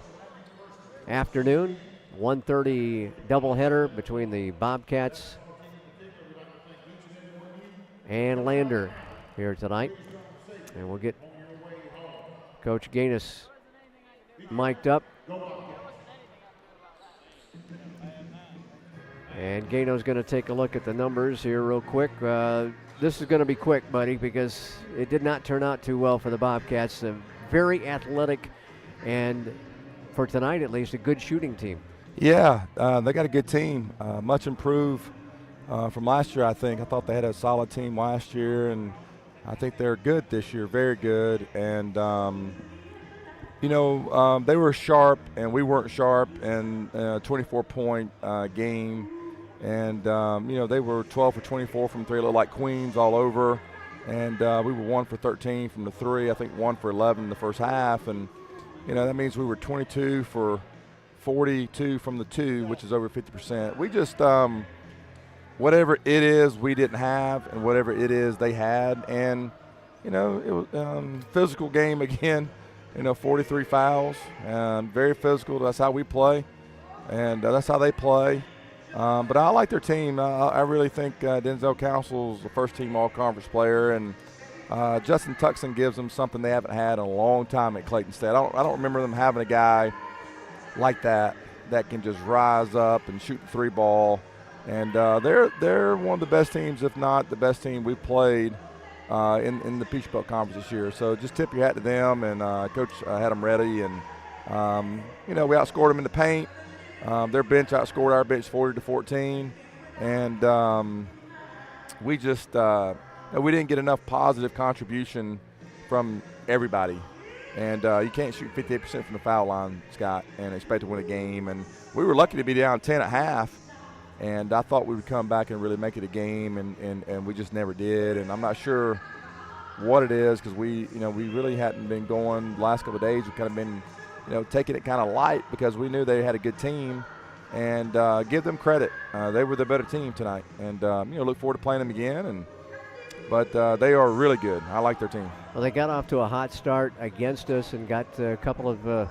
afternoon. 1:30 doubleheader between the Bobcats and Lander here tonight. And we'll get Coach Gaines mic'd up. And Gano's going to take a look at the numbers here real quick. This is going to be quick, buddy, because it did not turn out too well for the Bobcats. A very athletic and, for tonight at least, a good shooting team. Yeah, they got a good team, much improved from last year, I think. I thought they had a solid team last year, and I think they're good this year, very good. And, they were sharp, and we weren't sharp, and a 24-point game. And, they were 12 for 24 from three, looked like queens all over. And we were 1 for 13 from the three, I think 1 for 11 in the first half. And, that means we were 22 for 42 from the two, which is over 50%. We just whatever it is we didn't have and whatever it is they had. And, it was physical game again, 43 fouls, very physical. That's how we play, and that's how they play. But I like their team. I really think Denzel Council's the first-team all-conference player, and Justin Tuckson gives them something they haven't had in a long time at Clayton State. I don't remember them having a guy like that can just rise up and shoot the three ball. And they're one of the best teams, if not the best team we've played in the Peach Belt Conference this year. So just tip your hat to them, and Coach had them ready. And, we outscored them in the paint. Their bench outscored our bench 40-14. And we just we didn't get enough positive contribution from everybody. And you can't shoot 58% from the foul line, Scott, and expect to win a game. And we were lucky to be down 10 at half. And I thought we would come back and really make it a game, and we just never did. And I'm not sure what it is, because we really hadn't been going the last couple of days. We've kind of been, taking it kind of light because we knew they had a good team. And give them credit. They were the better team tonight. And, look forward to playing them again. But they are really good. I like their team. Well, they got off to a hot start against us and got a couple of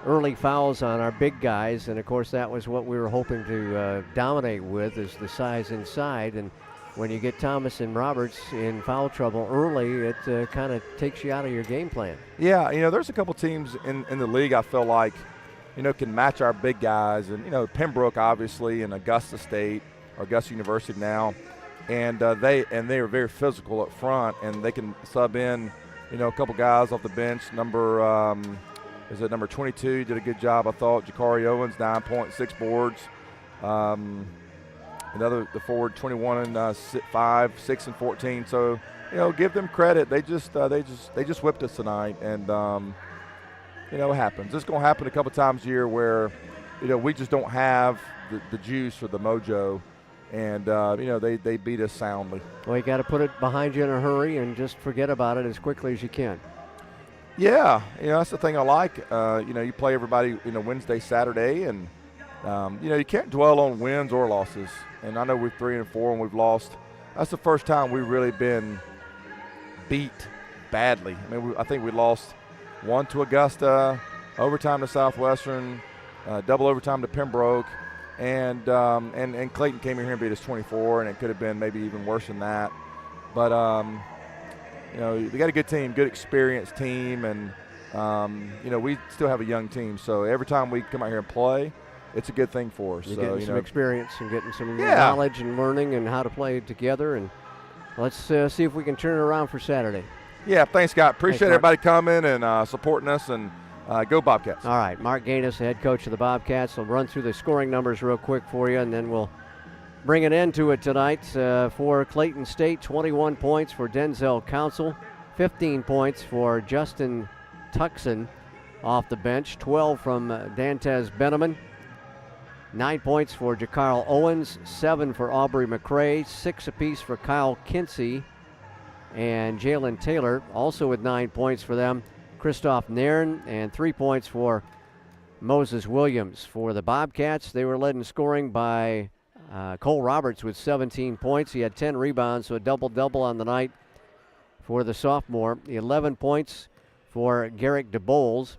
early fouls on our big guys, and of course that was what we were hoping to dominate with, is the size inside. And when you get Thomas and Roberts in foul trouble early, it kind of takes you out of your game plan. Yeah, there's a couple teams in the league I feel like can match our big guys, and Pembroke obviously, and Augusta State or Augusta University now, and they are very physical up front, and they can sub in a couple guys off the bench. Number 22 did a good job, I thought. Jakari Owens, 9 points, 6 boards. The forward 21 and 5, 6 and 14. So give them credit. They just whipped us tonight, and it happens. It's going to happen a couple times a year where we just don't have the juice or the mojo, and they beat us soundly. Well, you got to put it behind you in a hurry and just forget about it as quickly as you can. Yeah, that's the thing I like. You play everybody Wednesday, Saturday, and you can't dwell on wins or losses. And I know we're 3-4 and we've lost. That's the first time we've really been beat badly. I think we lost 1 to Augusta, overtime to Southwestern, double overtime to Pembroke, and Clayton came in here and beat us 24, and it could have been maybe even worse than that. But they got a good team, good experienced team, and we still have a young team. So every time we come out here and play, it's a good thing for us. You're so, getting some experience and getting some knowledge and learning and how to play together. And let's see if we can turn it around for Saturday. Yeah, thanks, Scott. Appreciate everybody coming and supporting us, and go Bobcats. All right, Mark Gaines, the head coach of the Bobcats, will run through the scoring numbers real quick for you, and then we'll bring an end to it tonight. For Clayton State, 21 points for Denzel Council, 15 points for Justin Tuckson off the bench, 12 from Dantez Beneman, 9 points for Jacarl Owens, 7 for Aubrey McCray, 6 apiece for Kyle Kinsey and Jalen Taylor, also with 9 points for them, Christoph Nairn, and 3 points for Moses Williams. For the Bobcats, they were led in scoring by Cole Roberts with 17 points. He had 10 rebounds, so a double-double on the night for the sophomore. 11 points for Garrick DeBoles,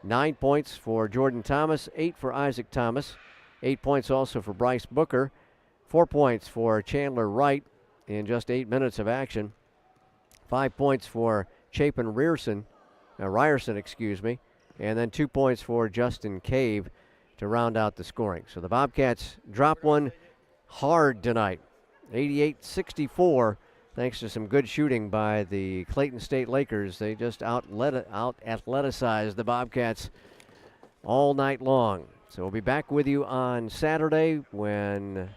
9 points for Jordan Thomas, 8 for Isaac Thomas, 8 points also for Bryce Booker, 4 points for Chandler Wright in just 8 minutes of action, 5 points for Chapin Ryerson, and then 2 points for Justin Cave to round out the scoring. So the Bobcats drop one hard tonight, 88-64, thanks to some good shooting by the Clayton State Lakers. They just out-athleticized the Bobcats all night long. So we'll be back with you on Saturday when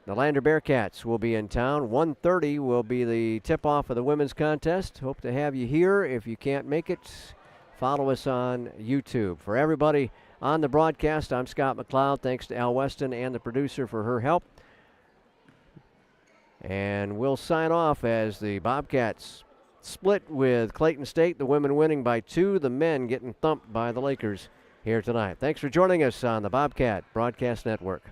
the Lander Bearcats will be in town. 1:30 will be the tip-off of the women's contest. Hope to have you here. If you can't make it, follow us on YouTube. For everybody on the broadcast, I'm Scott McLeod. Thanks to Al Weston and the producer for her help. And we'll sign off as the Bobcats split with Clayton State, the women winning by 2, the men getting thumped by the Lakers here tonight. Thanks for joining us on the Bobcat Broadcast Network.